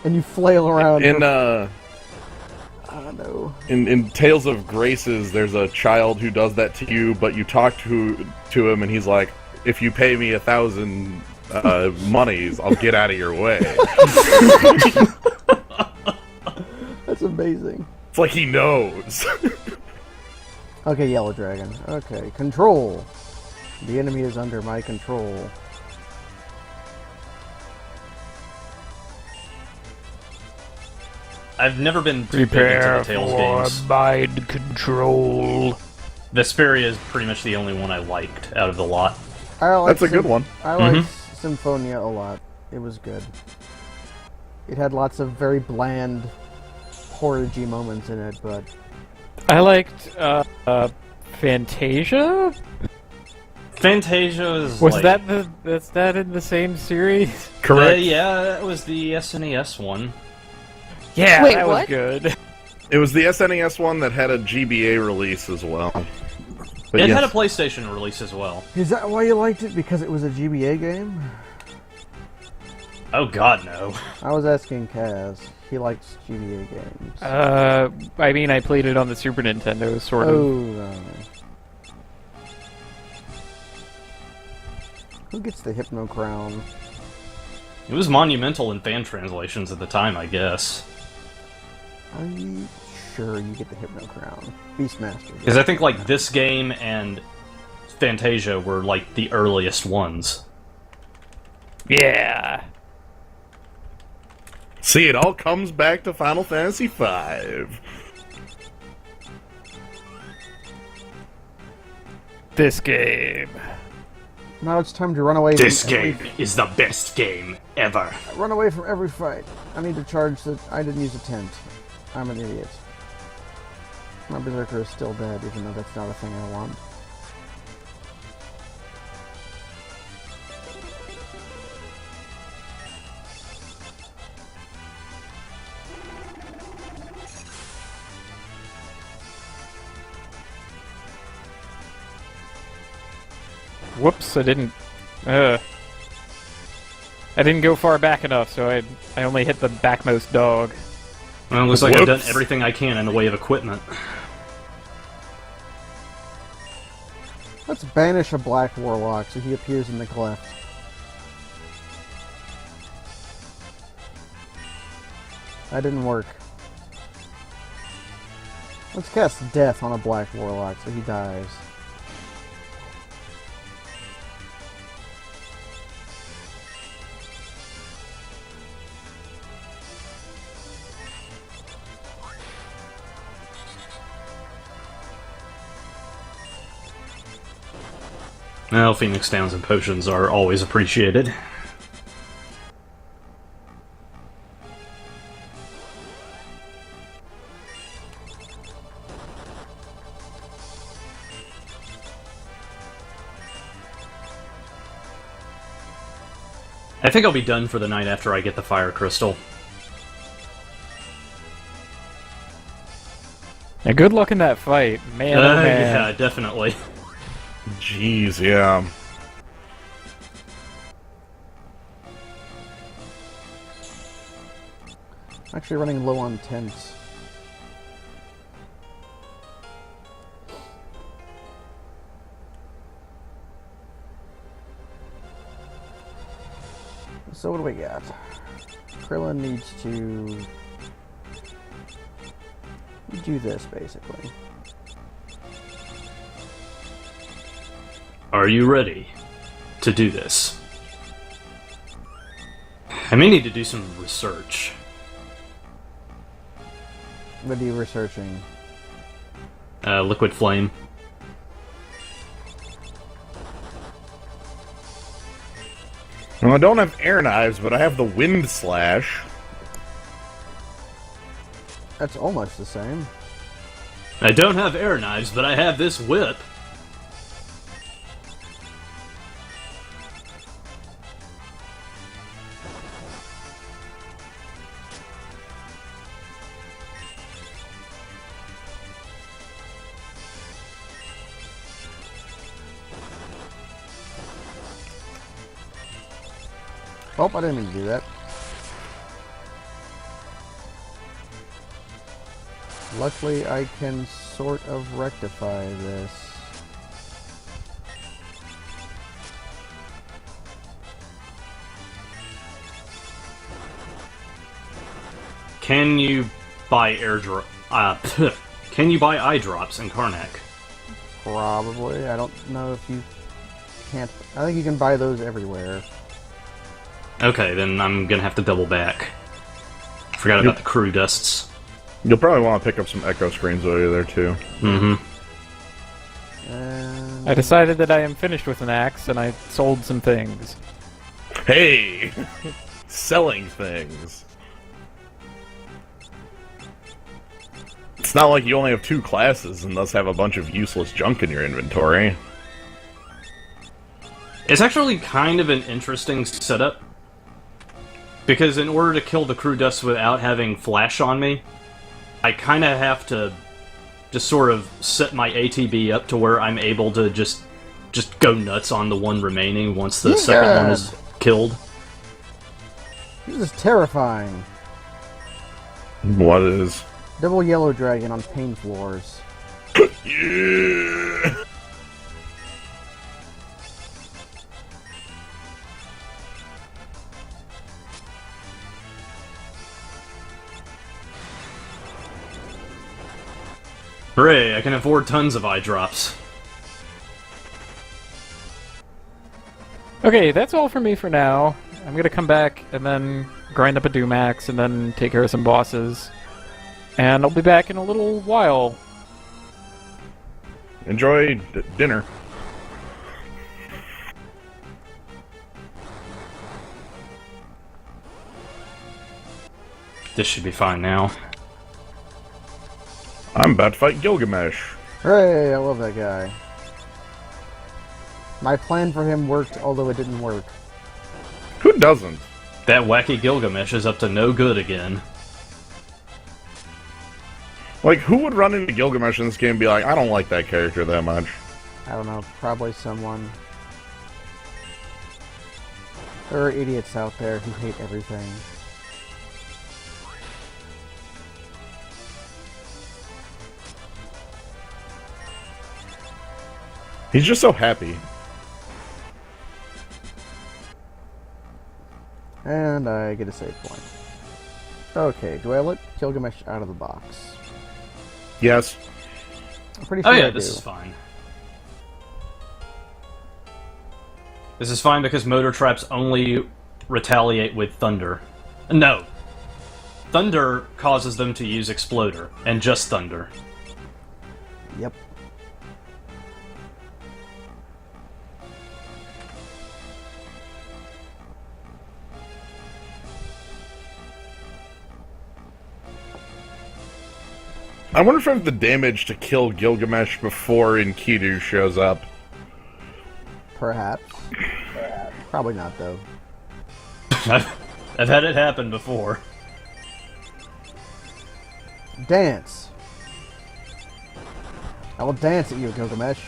and you flail around. In I don't know. in Tales of Graces, there's a child who does that to you, but you talk to him, and he's like, "If you pay me 1,000 monies, I'll get out of your way." That's amazing. It's like he knows. Okay, Yellow Dragon. Okay, control. The enemy is under my control. I've never been too big into the Tales games. mind control. Vesperia is pretty much the only one I liked out of the lot. That's a good one. I liked Symphonia a lot. It was good. It had lots of very bland, porridgey moments in it, but I liked Fantasia? Fantasia is Was like, that's that in the same series? Correct. yeah, that was the SNES one. Yeah, Wait, that what? was good. It was the SNES one that had a GBA release as well. But It yes. had a PlayStation release as well. is that why you liked it? Because it was a GBA game? Oh god, no. I was asking Kaz. He likes GBA games. I mean, I played it on the Super Nintendo, sort of. Oh. Who gets the Hypno Crown? It was monumental in fan translations at the time, I guess. Are you sure you get the Hypno Crown? Beastmaster. Because I think, like, this game and Fantasia were, like, the earliest ones. Yeah. See, it all comes back to Final Fantasy V. This game. Now it's time to run away This from game is the best game ever. Run away from every fight. I need to charge the... I didn't use a tent. I'm an idiot. My Berserker is still dead, even though that's not a thing I want. Whoops, I didn't go far back enough, so I only hit the backmost dog. Well, it looks like I've done Whoops. everything I can in the way of equipment. Let's banish a Black Warlock so he appears in the cleft. That didn't work. Let's cast Death on a Black Warlock so he dies. Well, Phoenix Downs and potions are always appreciated. I think I'll be done for the night after I get the Fire Crystal. Now, good luck in that fight, man. Oh man. Yeah, definitely. Jeez, yeah. Actually running low on tents. So what do we got? Krillin needs to do this, basically. Are you ready to do this? I may need to do some research. What are you researching? Liquid Flame. Well, I don't have air knives, but I have the Wind Slash. That's almost the same. I don't have air knives, but I have this whip. Oh, I didn't mean to do that. Luckily, I can sort of rectify this. Can you buy airdrop? Can you buy eye drops in Karnak? Probably. I don't know if you can't. I think you can buy those everywhere. Okay, then I'm gonna have to double back. Forgot about the crew dusts. You'll probably want to pick up some echo screens while you're there, too. Mm-hmm. And I decided that I am finished with an axe, and I sold some things. Hey! Selling things. It's not like you only have 2 classes and thus have a bunch of useless junk in your inventory. It's actually kind of an interesting setup. Because in order to kill the crew dust without having flash on me, I kind of have to just sort of set my ATB up to where I'm able to just go nuts on the one remaining once the second one is killed. this is terrifying. What is? Double yellow dragon on pain floors. Yeah! Hooray, I can afford tons of eye drops. Okay, that's all for me for now. I'm gonna come back and then grind up a Dumax and then take care of some bosses. And I'll be back in a little while. Enjoy dinner. This should be fine now. I'm about to fight Gilgamesh. Hooray, I love that guy. My plan for him worked, although it didn't work. Who doesn't? That wacky Gilgamesh is up to no good again. Like, who would run into Gilgamesh in this game and be like, I don't like that character that much? I don't know, probably someone. There are idiots out there who hate everything. He's just so happy. And I get a save point. Okay, do I let Gilgamesh out of the box? Yes. I'm pretty Oh sure yeah, I this do. is fine. This is fine because motor traps only retaliate with thunder. No. Thunder causes them to use Exploder, and just thunder. Yep. I wonder if I have the damage to kill Gilgamesh before Enkidu shows up. Perhaps. Probably not, though. I've had it happen before. Dance! I will dance at you, Gilgamesh.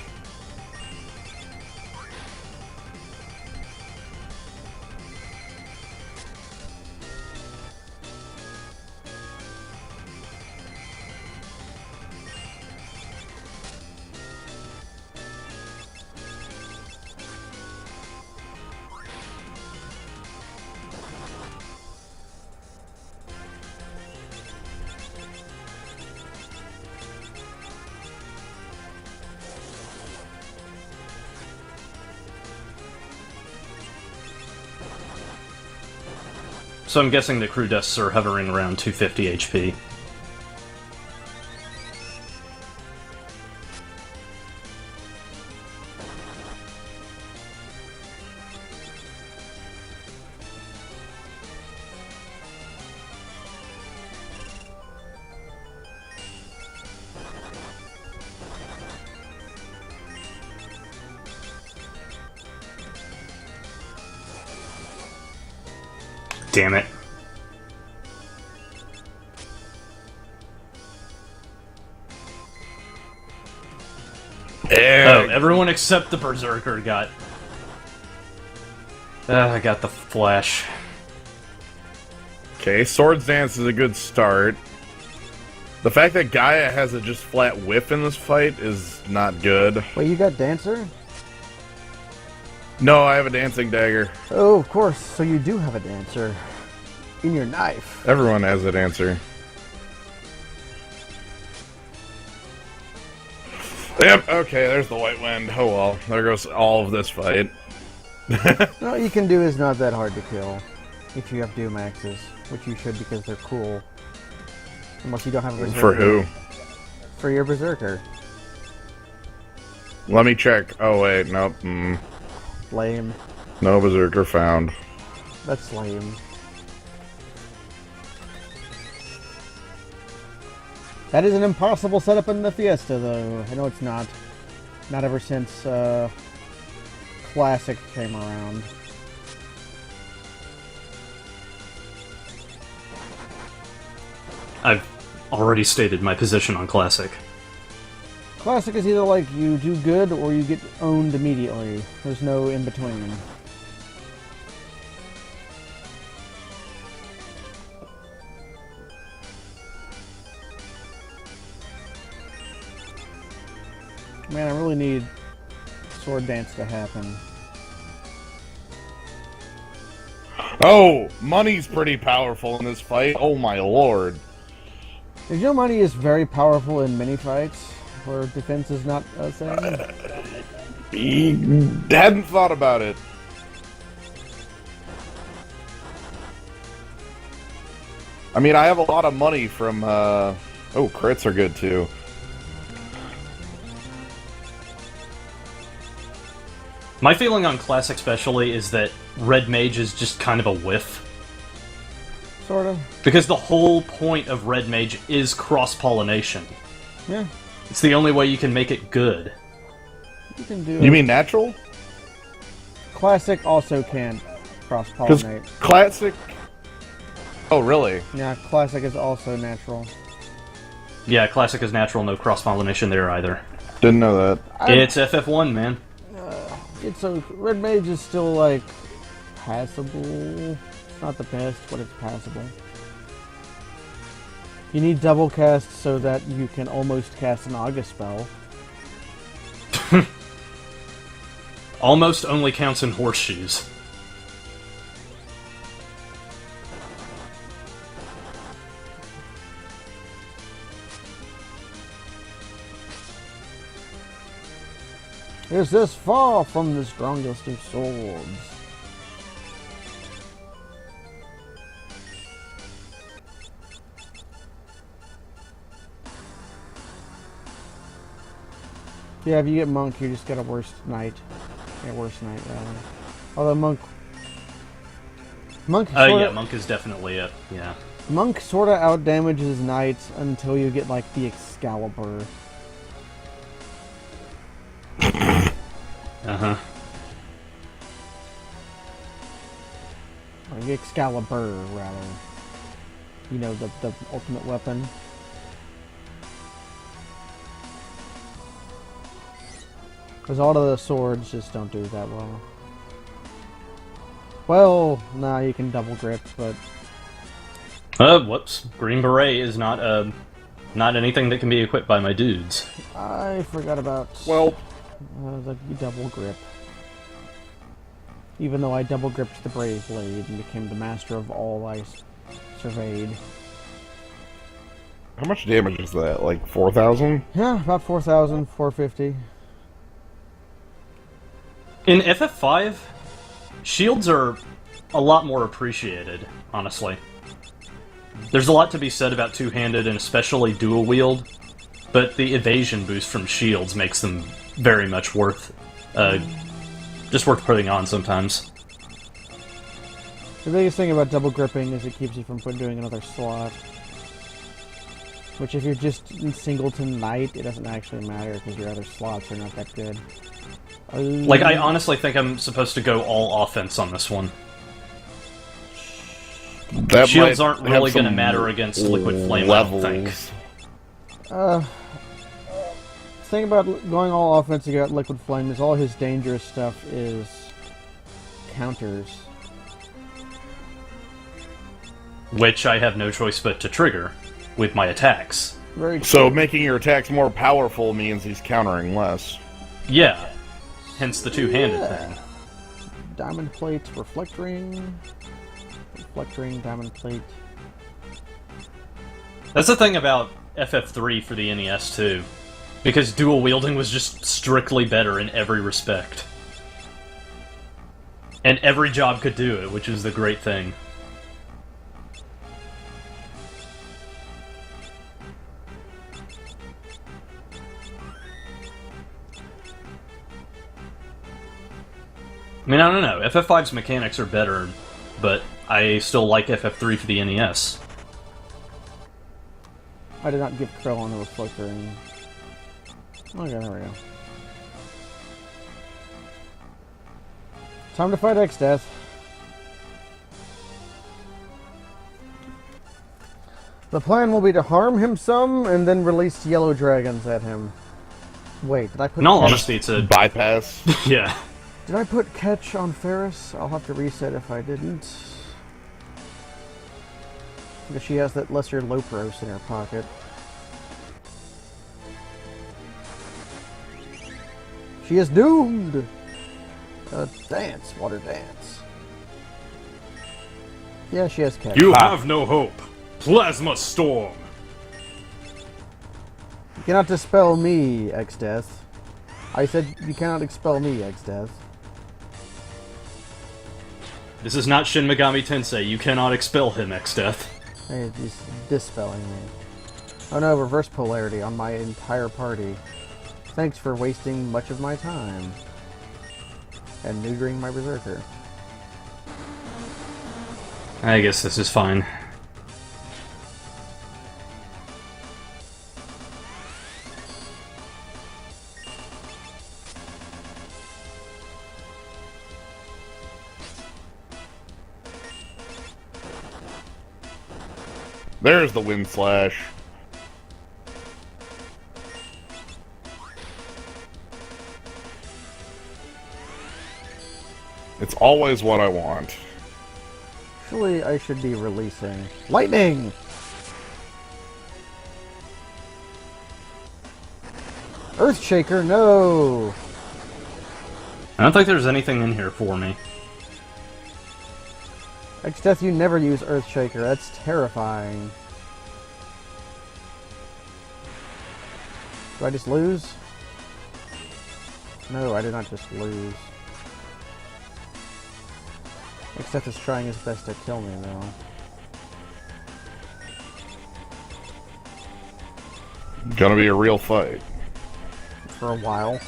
So I'm guessing the crew deaths are hovering around 250 HP. Damn it. Oh, everyone except the Berserker got... I got the flash. Okay, Swords Dance is a good start. The fact that Gaia has a just flat whiff in this fight is not good. Wait, you got Dancer? No, I have a dancing dagger. Oh, of course. So you do have a Dancer. In your knife. Everyone has a dancer. Yep, okay, there's the White Wind. Oh well, there goes all of this fight. What you can do is not that hard to kill. If you have Dumaxes. Which you should because they're cool. Unless you don't have a Berserker. For who? For your Berserker. Let me check. Oh wait, nope. Lame. No Berserker found. That's lame. That is an impossible setup in the Fiesta, though. I know it's not. Not ever since Classic came around. I've already stated my position on Classic. Classic is either like you do good or you get owned immediately. There's no in between. Man, I really need Sword Dance to happen. Oh, money's pretty powerful in this fight. Oh my lord. Did you know money is very powerful in mini fights? Or defense is not a thing? He hadn't thought about it. I mean, I have a lot of money from, oh, crits are good, too. My feeling on Classic especially is that Red Mage is just kind of a whiff. Sort of. Because the whole point of Red Mage is cross-pollination. Yeah. It's the only way you can make it good. You can do You mean natural? Classic also can cross-pollinate. Classic... Oh, really? Yeah, Classic is also natural. Yeah, Classic is natural, no cross-pollination there either. Didn't know that. It's FF1, man. It's a... Red Mage is still, like, passable. It's not the best, but it's passable. You need double cast so that you can almost cast an August spell. Almost only counts in horseshoes. Is this far from the strongest of swords? Yeah, if you get Monk, you just get a worse knight. Yeah, worse knight, rather. Although Monk... Yeah, Monk is definitely it, yeah. Monk sorta outdamages knights until you get, like, the Excalibur. Uh-huh. Or the Excalibur, rather. You know, the ultimate weapon. Because all of the swords just don't do that well. Well, nah, you can double grip, but... Whoops. Green Beret is not, not anything that can be equipped by my dudes. I forgot about... Well... the double grip. Even though I double gripped the Brave Blade and became the master of all I surveyed. How much damage is that? Like 4,000? Yeah, about 4,000, 450. In FF5, shields are a lot more appreciated, honestly. There's a lot to be said about two-handed and especially dual-wield, but the evasion boost from shields makes them very much worth, just worth putting on sometimes. The biggest thing about double gripping is it keeps you from doing another slot. Which if you're just in Singleton Knight, it doesn't actually matter because your other slots are not that good. Like, I honestly think I'm supposed to go all offense on this one. That Shields might aren't have really going to some matter against Liquid Flame, levels. I don't think. The thing about going all offense against Liquid Flame is all his dangerous stuff is counters. Which I have no choice but to trigger with my attacks. Very So true. making your attacks more powerful means he's countering less. Yeah. Hence the two-handed thing. Diamond plate, reflect ring, diamond plate. That's the thing about FF3 for the NES, too. Because dual wielding was just strictly better in every respect. And every job could do it, which is the great thing. I mean, I don't know. FF5's mechanics are better, but I still like FF3 for the NES. I did not give Krillin a reflect ring. Okay, there we go. Time to fight X-Death. The plan will be to harm him some, and then release yellow dragons at him. Wait, did I put... In all honesty, it's a... Bypass. Yeah. Did I put catch on Ferris? I'll have to reset if I didn't. Because she has that lesser Lopros in her pocket. She is doomed! Dance, water dance. Yeah, she has catch. You have no hope. Plasma Storm. cannot dispel me, X-Death. I said you cannot expel me, X-Death. This is not Shin Megami Tensei. You cannot expel him, X-Death. Hey, he's dispelling me. Oh no, reverse polarity on my entire party. Thanks for wasting much of my time. And neutering my berserker. I guess this is fine. There's the wind slash. It's always what I want. Actually, I should be releasing lightning. Earthshaker, no. I don't think there's anything in here for me. X-Death, you never use Earthshaker. That's terrifying. Do I just lose? No, I did not just lose. X-Death is trying his best to kill me, though. Gonna be a real fight. For a while.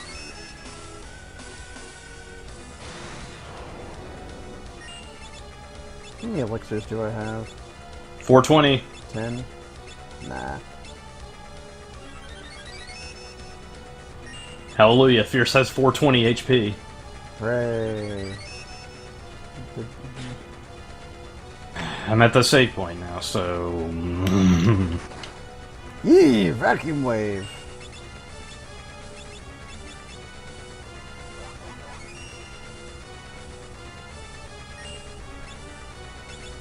How many elixirs do I have? 420. 10? Nah. Hallelujah. Fierce has 420 HP. Hooray. I'm at the save point now, so... Yee! Vacuum wave!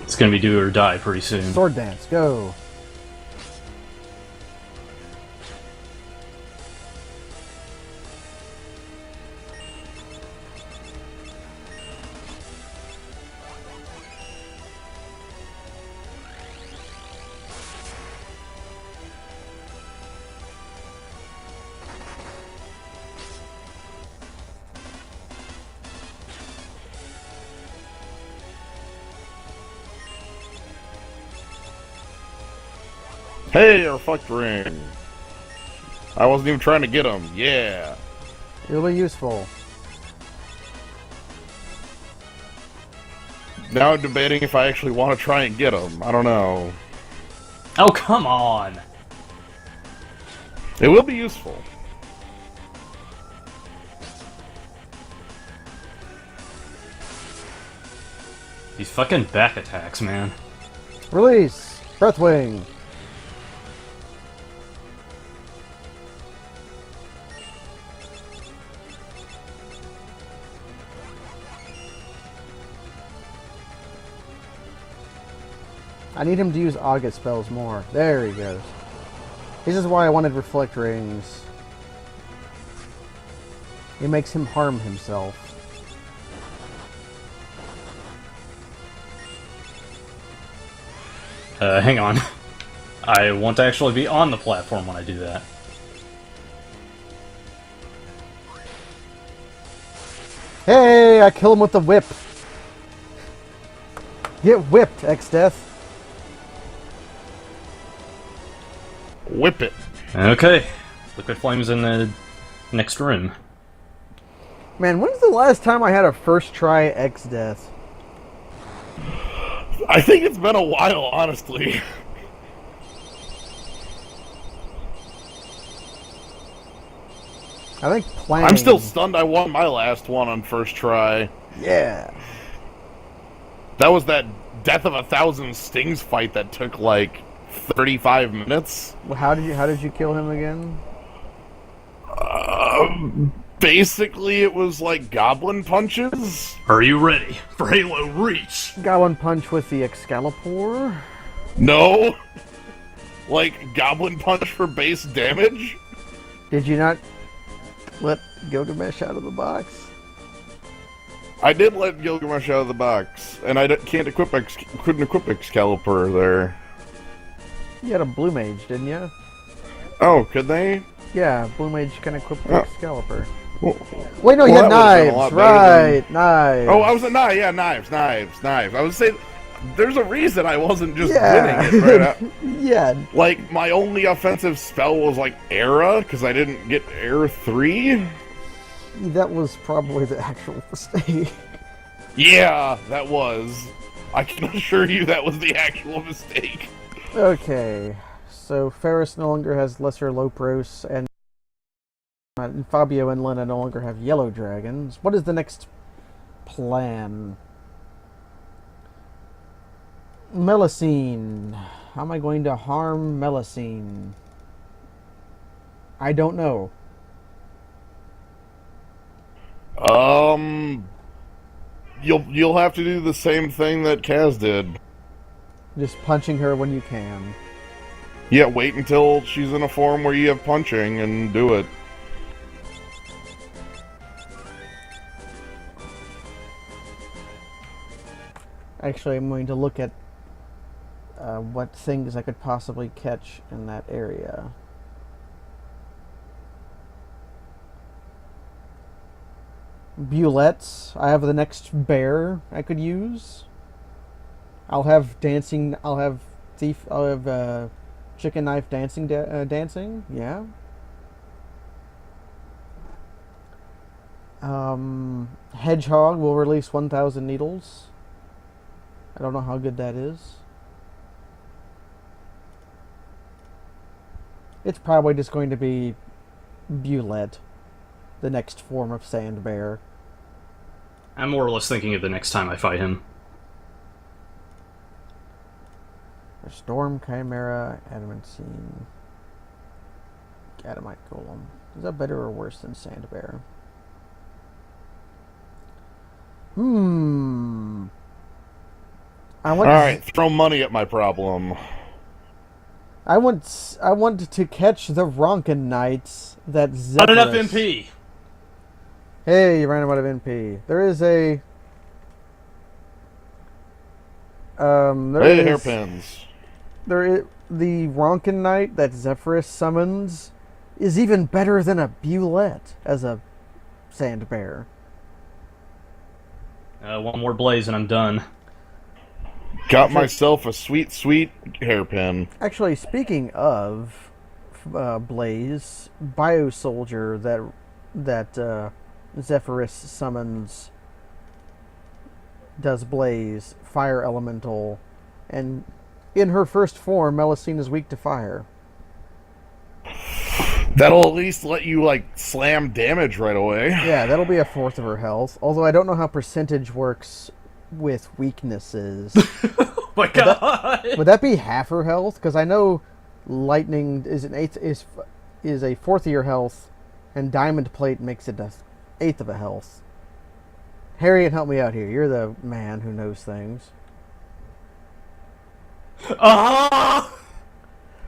It's gonna be do or die pretty soon. Sword dance, go! Hey, our fucked ring. I wasn't even trying to get him. Yeah. It'll be useful. Now I'm debating if I actually want to try and get him. I don't know. Oh, come on! It will be useful. These fucking back attacks, man. Release! Breathwing! I need him to use August spells more. There he goes. This is why I wanted Reflect Rings. It makes him harm himself. Hang on. I want to actually be on the platform when I do that. Hey, I kill him with the whip. Get whipped, X-Death. Whip it. Okay. Liquid Flame's in the next room. Man, when's the last time I had a first try X-Death? I think it's been a while, honestly. I think playing... I'm still stunned I won my last one on first try. Yeah. That was that Death of 1,000 Stings fight that took like 35 minutes. Well, how did you kill him again? Basically, it was like goblin punches. Are you ready for Halo Reach? Goblin punch with the Excalibur. No. Like goblin punch for base damage. Did you not let Gilgamesh out of the box? I did let Gilgamesh out of the box, and I couldn't equip Excalibur there. You had a blue mage, didn't you? Oh, could they? Yeah, Blue Mage can equip the Oh. Excalibur. Well, Wait, no, you had that would've been a lot knives, better right? Knives. oh, I was a knife. Yeah, knives. I was saying, there's a reason I wasn't just yeah. winning it right out. Yeah. Like, my only offensive spell was, like, Era, because I didn't get Air 3. That was probably the actual mistake. Yeah, that was. I can assure you that was the actual mistake. Okay, so Ferris no longer has Lesser Lopros, and Fabio and Lena no longer have Yellow Dragons. What is the next plan? Melusine. How am I going to harm Melusine? I don't know. You'll have to do the same thing that Kaz did. Just punching her when you can. Yeah, wait until she's in a form where you have punching and do it. Actually, I'm going to look at what things I could possibly catch in that area. Bullets. I have the next bear I could use. I'll have dancing. I'll have thief. I'll have chicken knife dancing. Dancing. Yeah. Hedgehog will release 1,000 needles. I don't know how good that is. It's probably just going to be Bullet, the next form of sand bear. I'm more or less thinking of the next time I fight him. Storm Chimera, Adamantine, Adamite Golem. Is that better or worse than Sand Bear? Alright, throw money at my problem. I want to catch the Ronkin Knights that Zephyrus. Not enough MP! Hey, you ran out of NP. There is a... Hey, hairpins. The Ronkin Knight that Zephyrus summons is even better than a Bullet as a sand bear. One more blaze and I'm done. Got myself a sweet, sweet hairpin. Actually, speaking of Blaze, Biosoldier that Zephyrus summons does Blaze, Fire Elemental, and in her first form, Melusine is weak to fire. That'll at least let you, like, slam damage right away. Yeah, that'll be a fourth of her health. Although I don't know how percentage works with weaknesses. Oh my god! Would that be half her health? Because I know Lightning is a fourth of your health, and Diamond Plate makes it an eighth of a health. Harriet, help me out here. You're the man who knows things. Ah!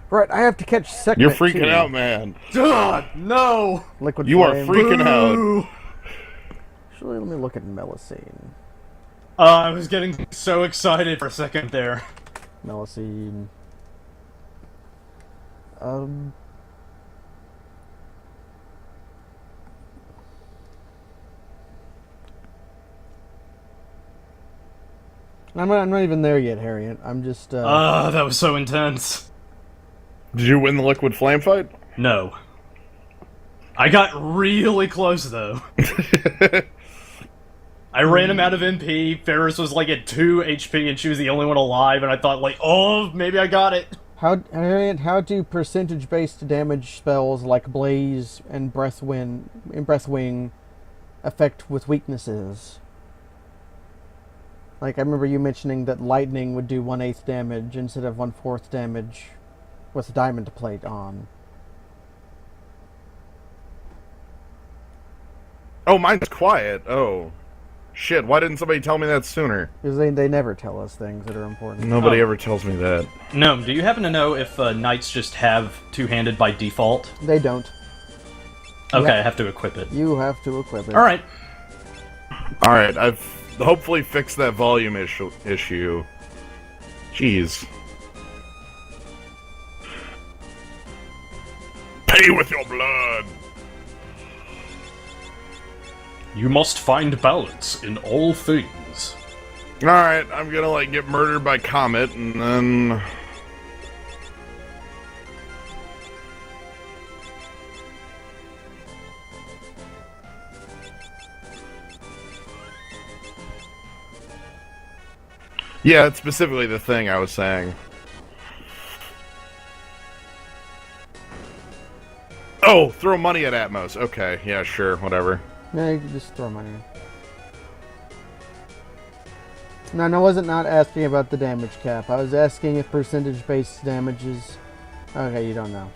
Right, I have to catch Segment You're freaking 2. out, man. God, no! Liquid You are Flame. freaking out. Ooh. Actually, let me look at Melusine. I was getting so excited for a second there. Melusine. I'm not even there yet, Harriet. I'm just, That was so intense. Did you win the liquid flame fight? No. I got really close, though. I ran him out of MP, Ferris was like at 2 HP, and she was the only one alive, and I thought, like, oh, maybe I got it. Harriet, how do percentage-based damage spells like Blaze and Breathwing affect with weaknesses? Like, I remember you mentioning that Lightning would do 1/8 damage instead of 1/4 damage with Diamond Plate on. Oh, mine's quiet. Oh. Shit, why didn't somebody tell me that sooner? Because they never tell us things that are important. Nobody ever tells me that. Gnome, do you happen to know if knights just have two-handed by default? They don't. Okay, Yeah. I have to equip it. You have to equip it. Alright. Alright, I've hopefully fixed that volume issue. Jeez. Pay with your blood. You must find balance in all things. Alright, I'm gonna, like, get murdered by Comet, and then... Yeah, it's specifically the thing I was saying. Oh, throw money at Atmos. Okay, yeah, sure, whatever. Yeah, you can just throw money. No, I wasn't not asking about the damage cap. I was asking if percentage-based damages... Okay, you don't know.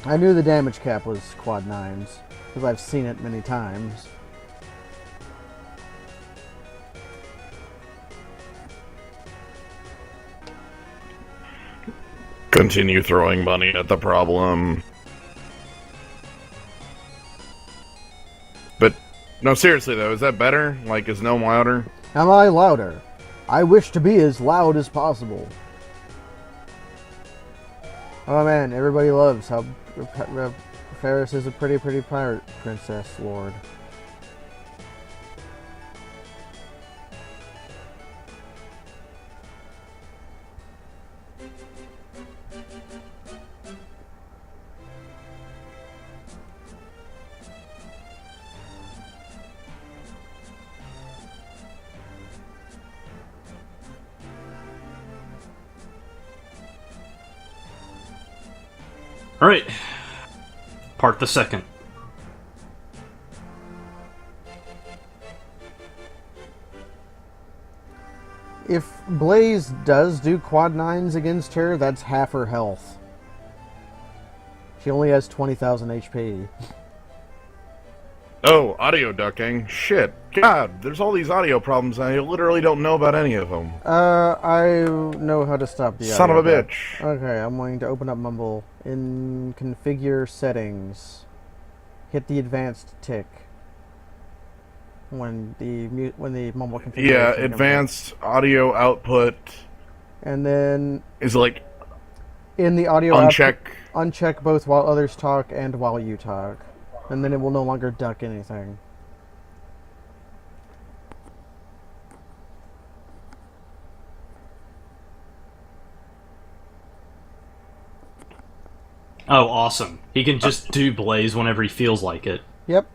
I knew the damage cap was quad 9s, because I've seen it many times. Continue throwing money at the problem. But, no, seriously though, is that better? Like, is no louder? Am I louder? I wish to be as loud as possible. Oh man, everybody loves how Ferris is a pretty pirate princess lord. Alright. Part the second. If Blaze does do quad 9s against her, that's half her health. She only has 20,000 HP. Oh, audio ducking. Shit. God, there's all these audio problems, and I literally don't know about any of them. I know how to stop the Son of a audio. bitch. Okay, I'm going to open up Mumble. In configure settings, hit the advanced tick. When the Mumble configuration Yeah, comes up. advanced audio output And then is like in the audio uncheck. output, uncheck both while others talk and while you talk. And then it will no longer duck anything. Oh, awesome. He can just do Blaze whenever he feels like it. Yep.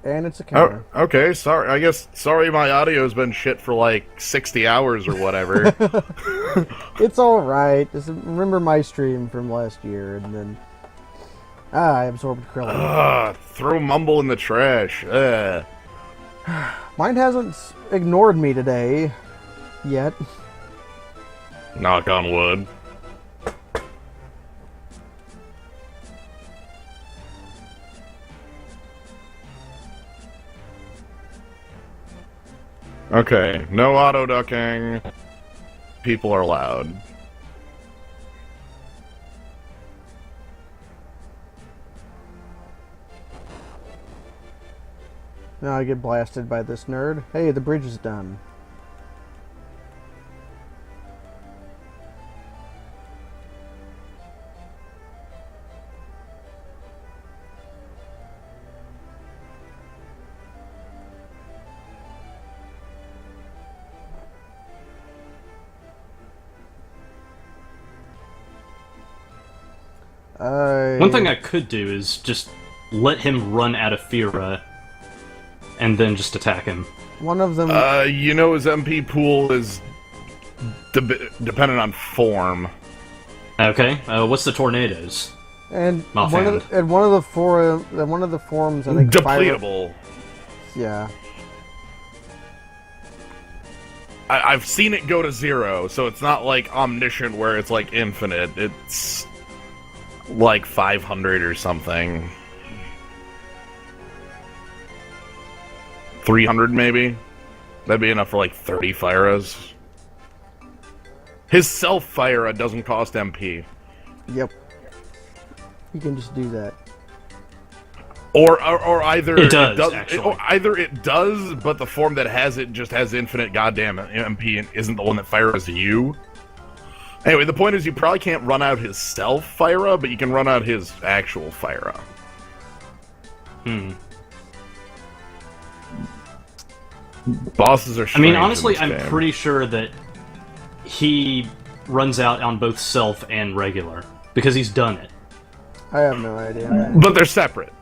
And it's a counter. Oh, okay, sorry. I guess, sorry my audio's been shit for like 60 hours or whatever. It's alright. Just remember my stream from last year, and then... I absorbed Krillin. Throw Mumble in the trash. Mine hasn't ignored me today. Yet. Knock on wood. Okay, no auto ducking. People are loud. Now I get blasted by this nerd. Hey, the bridge is done. One thing I could do is just let him run out of Fira and then just attack him. One of them... You know his MP pool is dependent on form. Okay, what's the tornadoes? and Offhand. one of the forums, I think... Depletable. Yeah. I've seen it go to 0, so it's not like omniscient where it's like infinite. It's like 500 or something. 300 maybe? That'd be enough for like 30 Fyras. His self-Fyra doesn't cost MP. Yep. You can just do that. Or either It does, actually. or either it does, but the form that has it just has infinite goddamn MP and isn't the one that fires you. Anyway, the point is you probably can't run out his stealth Fire, but you can run out his actual Fire. Bosses are I mean, strange honestly, in I'm this game. pretty sure that he runs out on both self and regular, because he's done it. I have no idea. But they're separate.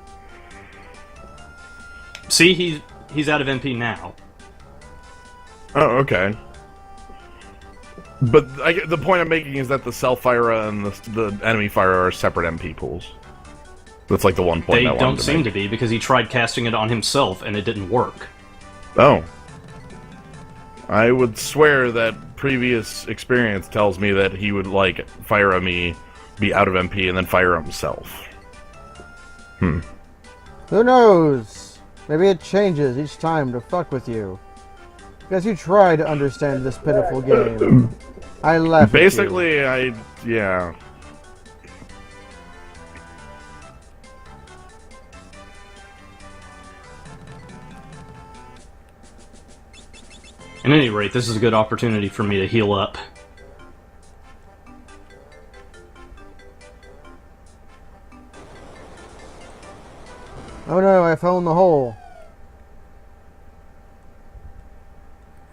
See, he's out of MP now. Oh, okay. But the point I'm making is that the self Fire and the enemy Fire are separate MP pools. That's like the one point They I wanted don't to seem make. to be, because he tried casting it on himself and it didn't work. Oh. I would swear that previous experience tells me that he would, like, Fire me, be out of MP, and then fire himself. Who knows? Maybe it changes each time to fuck with you. Because you try to understand this pitiful game. I laugh at you. Basically, yeah. At any rate, this is a good opportunity for me to heal up. Oh no, I fell in the hole.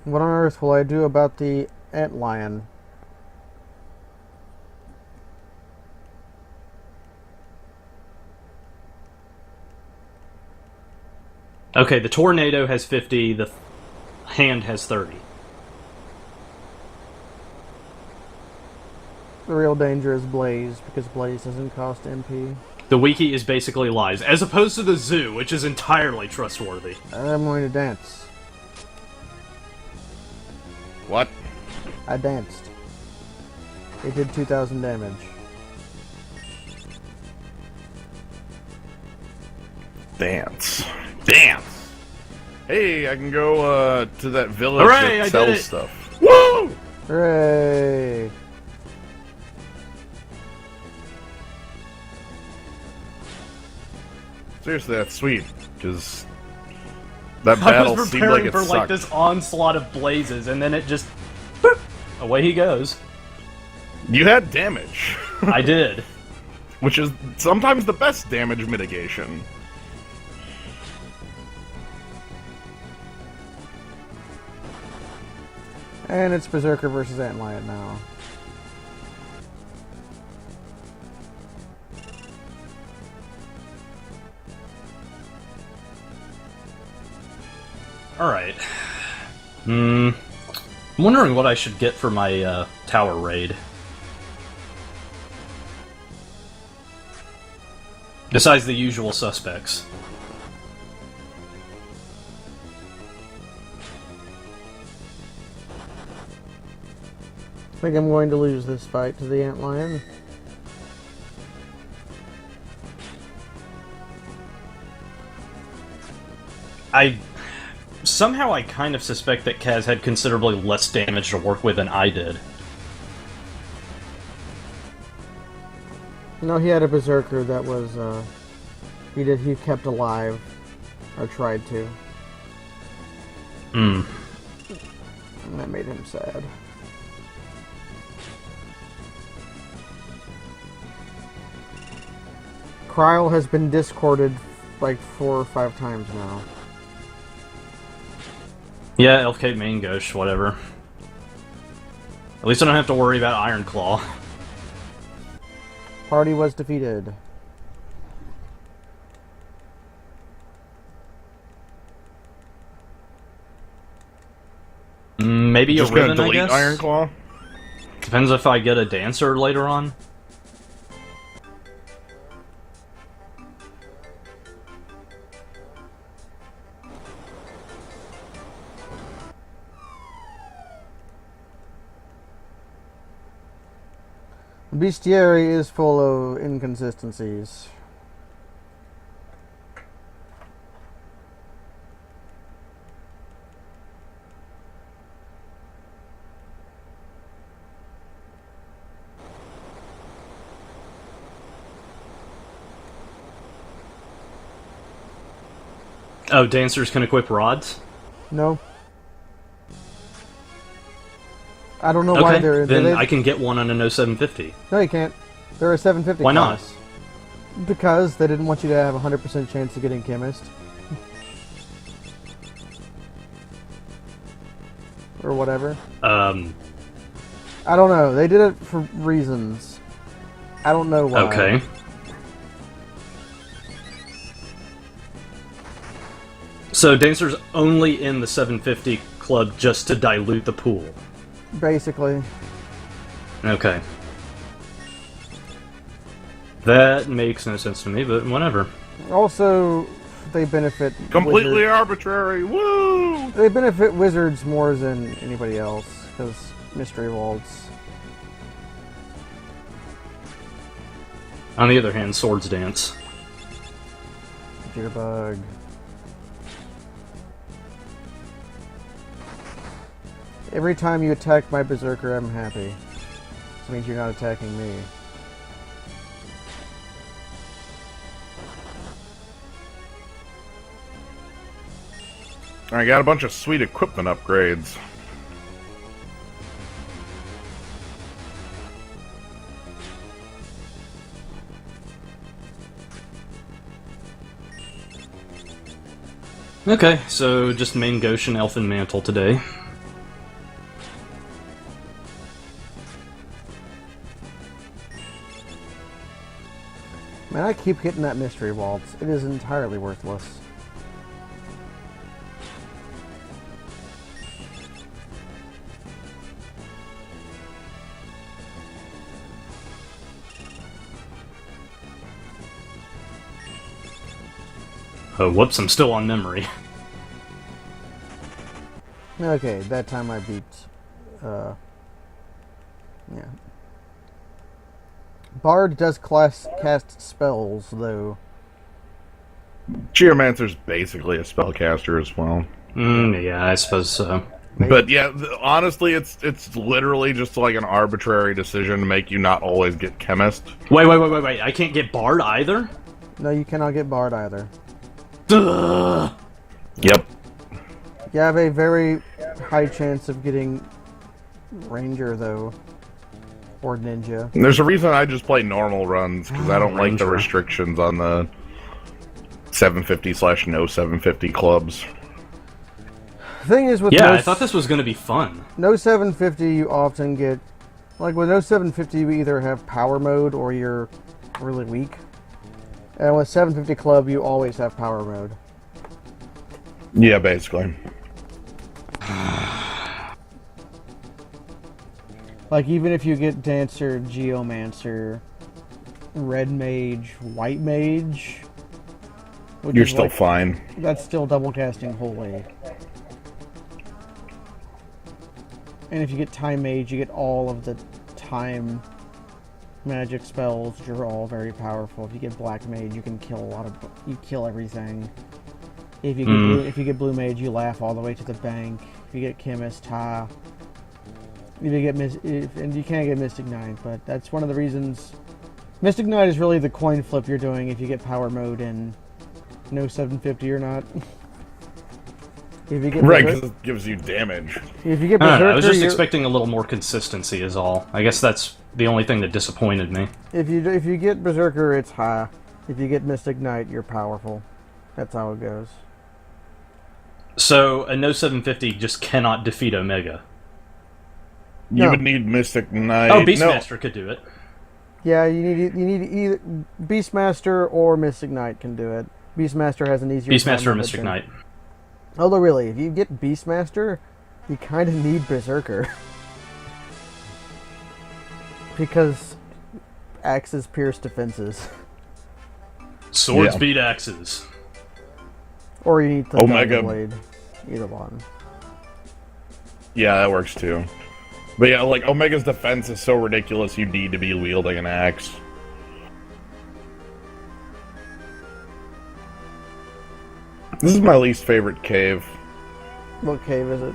What on earth will I do about the antlion? Okay, the tornado has 50, the hand has 30. The real danger is Blaze, because Blaze doesn't cost MP. The wiki is basically lies, as opposed to the zoo, which is entirely trustworthy. I'm going to dance. What? I danced. It did 2,000 damage. Dance. Hey, I can go to that village Hooray, that I sells did it. stuff. Woo! Hooray! Seriously, that's sweet, because that I battle was seemed like preparing it for sucked. like this onslaught of blazes, and then it just... boop, away he goes. You had damage, I did. which is sometimes the best damage mitigation. And it's Berserker versus Antlion now. Alright. I'm wondering what I should get for my tower raid. Besides the usual suspects. I think I'm going to lose this fight to the Antlion. Somehow I kind of suspect that Kaz had considerably less damage to work with than I did. No, he had a Berserker that was, he kept alive. Or tried to. Hmm. And that made him sad. Kryl has been discorded like 4 or 5 times now. Yeah, Elfcape main ghost, whatever. At least I don't have to worry about Iron Claw. Party was defeated. Maybe Just a gonna ribbon, I delete guess? Iron Claw? Depends if I get a dancer later on. Bestiary is full of inconsistencies. Oh, dancers can equip rods? No. I don't know why Okay, they're... then I can get one on a no 750. No, you can't. They're a 750 Why not? class. Because they didn't want you to have a 100% chance of getting chemist. Or whatever. I don't know. They did it for reasons. I don't know why. Okay. So Dancer's only in the 750 club just to dilute the pool. Basically. Okay. That makes no sense to me, but whatever. Also, they benefit... Completely arbitrary. Woo! They benefit wizards more than anybody else, because mystery vaults. On the other hand, swords dance. Jitterbug. Every time you attack my berserker, I'm happy. This means you're not attacking me. I got a bunch of sweet equipment upgrades. Okay, so just main Goshen Elfin Mantle today. Man, I keep hitting that mystery waltz. It is entirely worthless. Oh, whoops, I'm still on memory. Okay, that time I beat... yeah. Bard does cast spells, though. Geomancer's basically a spellcaster as well. Yeah, I suppose so. But yeah, honestly, it's literally just like an arbitrary decision to make you not always get chemist. Wait, I can't get Bard either? No, you cannot get Bard either. Duh! Yep. You have a very high chance of getting Ranger, though. Or Ninja. There's a reason I just play normal runs, because I don't like the Ranger. restrictions on the 750/no 750 clubs. The thing is with Yeah, I thought this was going to be fun. no 750, you often get... Like, with no 750, you either have power mode or you're really weak. And with 750 club, you always have power mode. Yeah, basically. Like, even if you get Dancer, Geomancer, Red Mage, White Mage... which You're is still like- fine. That's still double casting Holy. And if you get Time Mage, you get all of the time magic spells, which are all very powerful. If you get Black Mage, you can kill a lot of... You kill everything. If you get Blue Mage, you laugh all the way to the bank. If you get Chemist, ha. If you get and you can't get Mystic Knight, but that's one of the reasons... Mystic Knight is really the coin flip you're doing if you get power mode in no 750 or not. If you get Right, because it gives you damage. If you get I don't Berserker, know, I was just you're- expecting a little more consistency is all. I guess that's the only thing that disappointed me. If you get Berserker, it's high. If you get Mystic Knight, you're powerful. That's how it goes. So, a no 750 just cannot defeat Omega. You No. would need Mystic Knight. Oh, Beastmaster could do it. Yeah, you need either Beastmaster or Mystic Knight can do it. Beastmaster has an easier time Beastmaster or of it Mystic than- Knight. Although really, if you get Beastmaster, you kind of need Berserker. Because axes pierce defenses. Swords Yeah. beat axes. Or you need the Omega. Diamond Blade. Either one. Yeah, that works too. But yeah, like, Omega's defense is so ridiculous you need to be wielding an axe. This is my least favorite cave. What cave is it?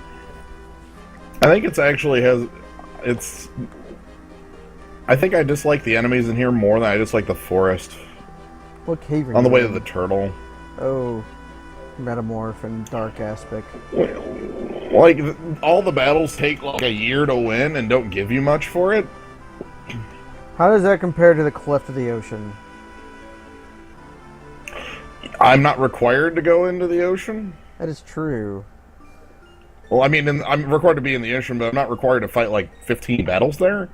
I think it's actually has... It's... I think I dislike the enemies in here more than I dislike the forest. What cave are you On the way to in? the turtle. Oh, Metamorph and Dark Aspect. Like, all the battles take like a year to win and don't give you much for it. How does that compare to the Cleft of the Ocean? I'm not required to go into the ocean. That is true. Well, I mean, I'm required to be in the ocean, but I'm not required to fight like 15 battles there.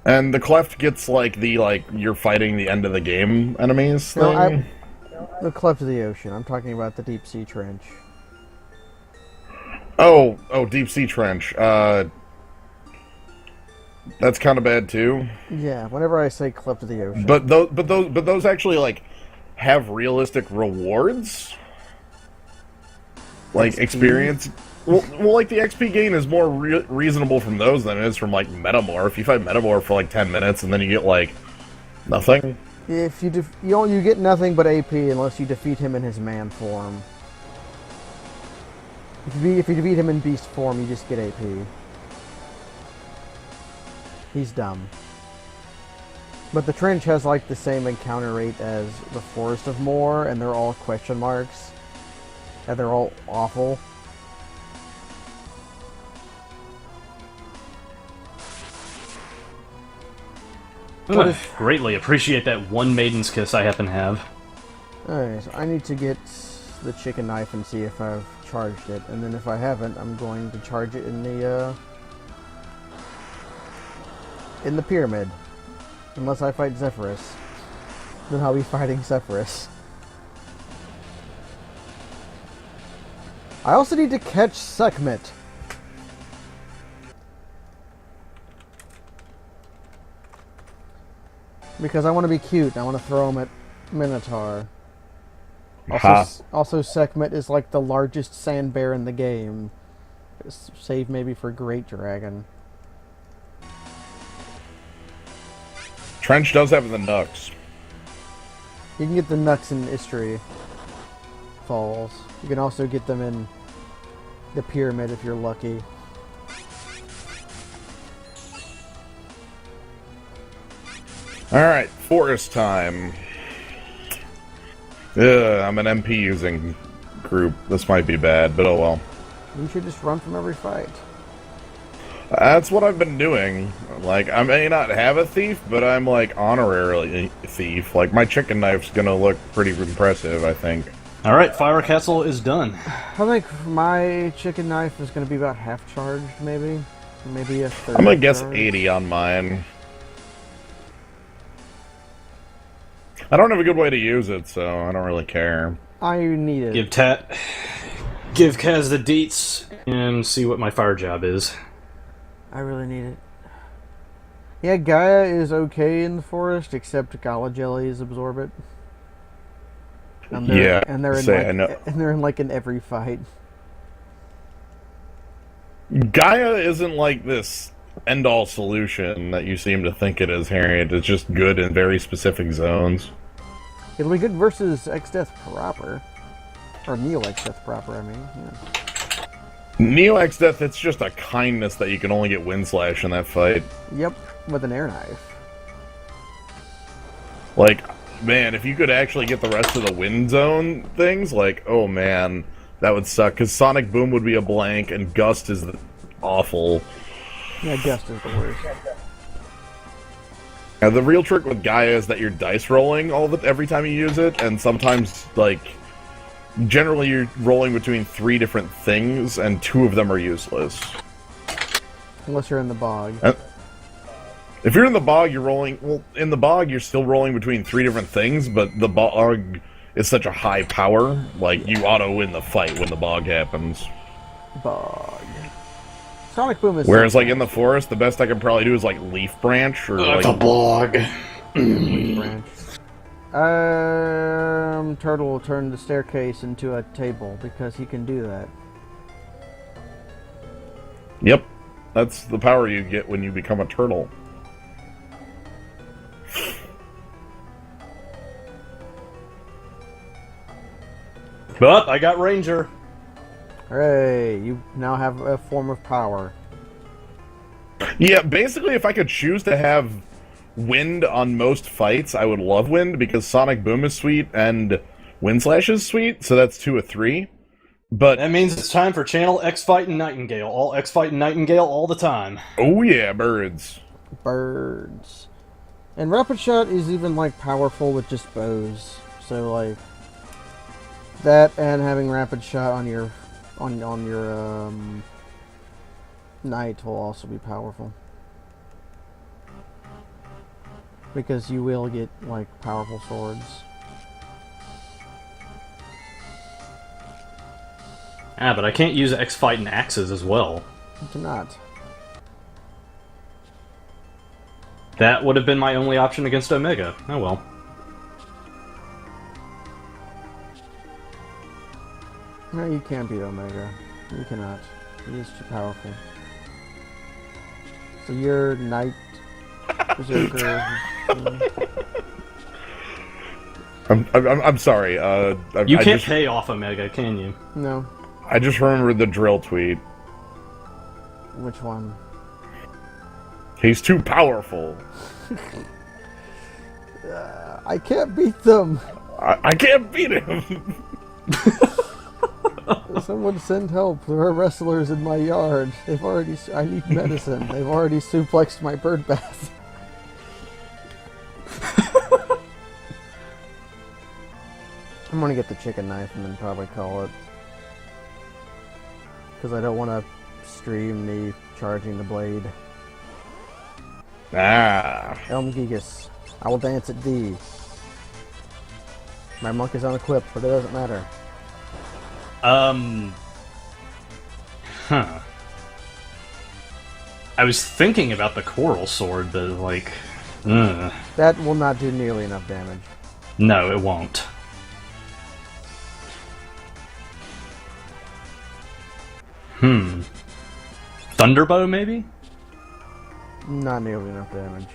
And the Cleft gets like you're fighting the end of the game enemies thing. No, the Cleft of the Ocean. I'm talking about the Deep Sea Trench. Oh, Deep Sea Trench. That's kind of bad too. Yeah, whenever I say Cleft of the Ocean. But those actually like have realistic rewards, like XP? Experience. Well, like the XP gain is more reasonable from those than it is from like Metamorph. You fight Metamorph for like 10 minutes and then you get like nothing. If you you get nothing but AP unless you defeat him in his man form. If you defeat him in beast form, you just get AP. He's dumb. But the Trench has like the same encounter rate as the Forest of Moor, and they're all question marks. And they're all awful. Greatly appreciate that one Maiden's Kiss I happen to have. Alright, so I need to get the chicken knife and see if I've charged it. And then if I haven't, I'm going to charge it in the pyramid. Unless I fight Zephyrus. Then I'll be fighting Zephyrus. I also need to catch Sekhmet. Because I want to be cute and I want to throw him at Minotaur. Also, Sekhmet is like the largest sand bear in the game. Save maybe for Great Dragon. Trench does have the Nux. You can get the Nux in Istri Falls. You can also get them in the Pyramid if you're lucky. Alright, forest time. Ugh, I'm an MP using group. This might be bad, but oh well. You should just run from every fight. That's what I've been doing. Like, I may not have a thief, but I'm like honorarily thief. Like, my chicken knife's gonna look pretty impressive, I think. Alright, Fire Castle is done. I think my chicken knife is gonna be about half charged, maybe. Maybe a third. I'm gonna guess charge. 80 on mine. I don't have a good way to use it, so I don't really care. I need it. Give Kaz the deets and see what my fire job is. I really need it. Yeah, Gaia is okay in the forest, except Gala Jellies absorb it. And they're in like in every fight. Gaia isn't like this end-all solution that you seem to think it is, Harriet. It's just good in very specific zones. It'll be good versus X-Death proper. Or Neo X-Death proper, I mean. Yeah. Neo X-Death, it's just a kindness that you can only get Wind Slash in that fight. Yep, with an air knife. Like, man, if you could actually get the rest of the Wind Zone things, like, oh man, that would suck. Because Sonic Boom would be a blank, and Gust is awful. Yeah, Gust is the worst. Now, the real trick with Gaia is that you're dice rolling every time you use it, and sometimes, like, generally you're rolling between 3 different things, and 2 of them are useless. Unless you're in the bog. If you're in the bog, you're rolling... Well, in the bog, you're still rolling between 3 different things, but the bog is such a high power, like, you auto-win the fight when the bog happens. Bog. Sonic Boom is... Whereas, like, in the forest, the best I could probably do is, like, Leaf Branch, or, like... a bog. Leaf Branch. Turtle will turn the staircase into a table, because he can do that. Yep. That's the power you get when you become a turtle. But I got Ranger. Hooray, you now have a form of power. Yeah, basically, if I could choose to have Wind on most fights, I would love Wind, because Sonic Boom is sweet, and Wind Slash is sweet, so that's 2 of 3. But That means it's time for Channel X Fightin' Nightingale. All X Fightin' Nightingale all the time. oh yeah, birds. Birds. And Rapid Shot is even, like, powerful with just bows. So, like, that and having Rapid Shot on your, knight will also be powerful. Because you will get, like, powerful swords. Ah, but I can't use X Fightin' axes as well. You cannot. That would have been my only option against Omega. Oh well. No, you can't beat Omega. You cannot. He is too powerful. So your Knight Berserker. I'm sorry. You can't pay off Omega, can you? No. I just remembered the drill tweet. Which one? He's too powerful. I can't beat them. I can't beat him. Someone send help. There are wrestlers in my yard. They've already. I need medicine. They've already suplexed my bird bath. I'm gonna get the chicken knife and then probably call it. Because I don't want to stream me charging the blade. Ah. Elm Gigas. I will dance at D. My monk is unequipped, but it doesn't matter. Huh. I was thinking about the coral sword, but like, That will not do nearly enough damage. no, it won't. Thunderbow, maybe? Not nearly enough damage.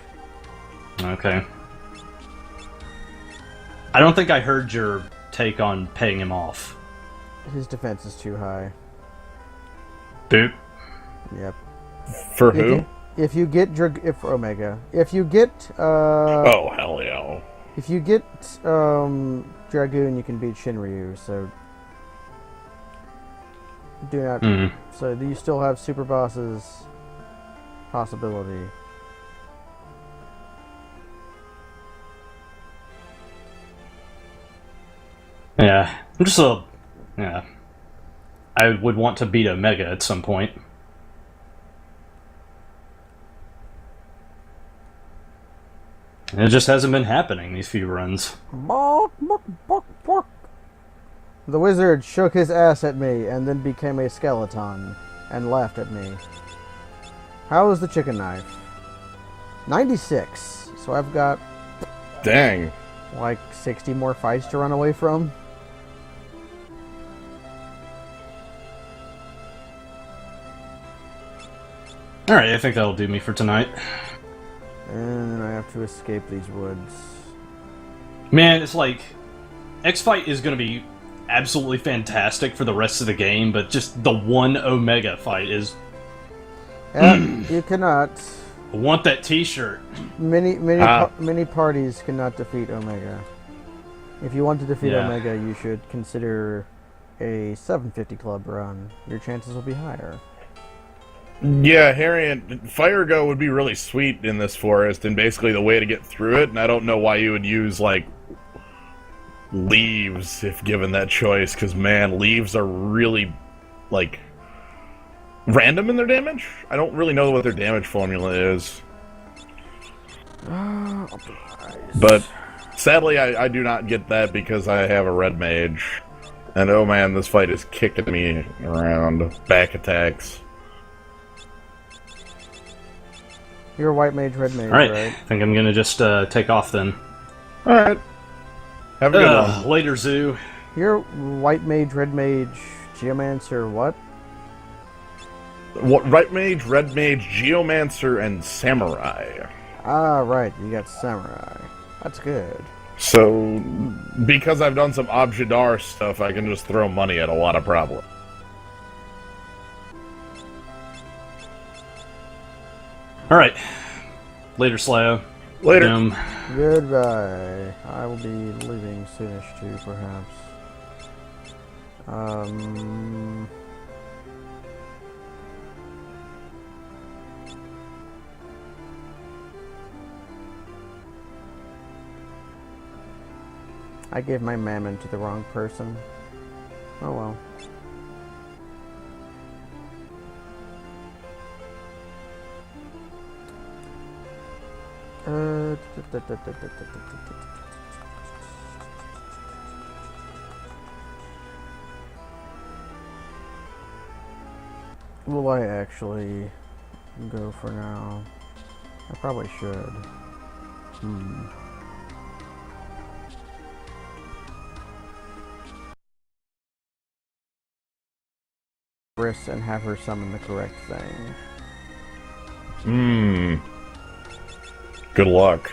Okay. I don't think I heard your take on paying him off. His defense is too high. Boop. Yep. For who? If you get Omega, if you get Oh hell yeah. if you get Dragoon, you can beat Shinryu. So do not. So you still have super bosses possibility. Yeah, I'm just yeah. I would want to beat Omega at some point. It just hasn't been happening these few runs. Bark, bark, bark, bark. The wizard shook his ass at me and then became a skeleton and laughed at me. How is the chicken knife? 96. So I've got Dang. like 60 more fights to run away from. Alright, I think that'll do me for tonight. And then I have to escape these woods. Man, it's like, X-Fight is going to be absolutely fantastic for the rest of the game, but just the one Omega fight is... You cannot. I want that t-shirt. Many parties cannot defeat Omega. If you want to defeat Yeah. Omega, you should consider a 750 club run. Your chances will be higher. Yeah, Harriet, Fire Go would be really sweet in this forest, and basically the way to get through it, and I don't know why you would use, like, leaves if given that choice, because, man, leaves are really, like, random in their damage? I don't really know what their damage formula is. But, sadly, I do not get that because I have a red mage. And, oh man, this fight is kicking me around. Back attacks. You're a white mage, red mage, Alright, right? I think I'm going to just take off then. Alright. Have a good one. Later, Zoo. You're white mage, red mage, geomancer, what? What, right mage, red mage, geomancer, and samurai. Ah, right, you got samurai. That's good. So, because I've done some Abjadar stuff, I can just throw money at a lot of problems. Alright. Later, Slayo. Later. Goodbye. I will be leaving soonish too, perhaps. Um... I gave my mammon to the wrong person. Oh well. Will I actually go for now? I probably should. And have her summon the correct thing. Good luck.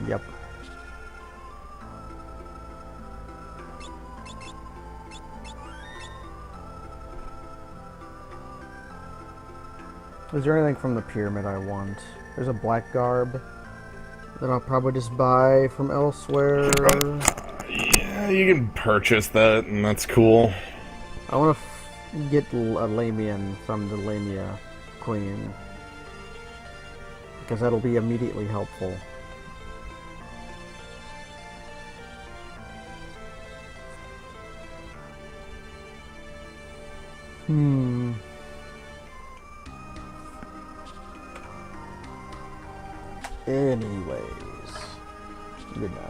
Yep. Is there anything from the pyramid I want? There's a black garb that I'll probably just buy from elsewhere. Yeah, you can purchase that, and that's cool. I want to get a Lamian from the Lamia Queen, because that'll be immediately helpful. Anyways, good night.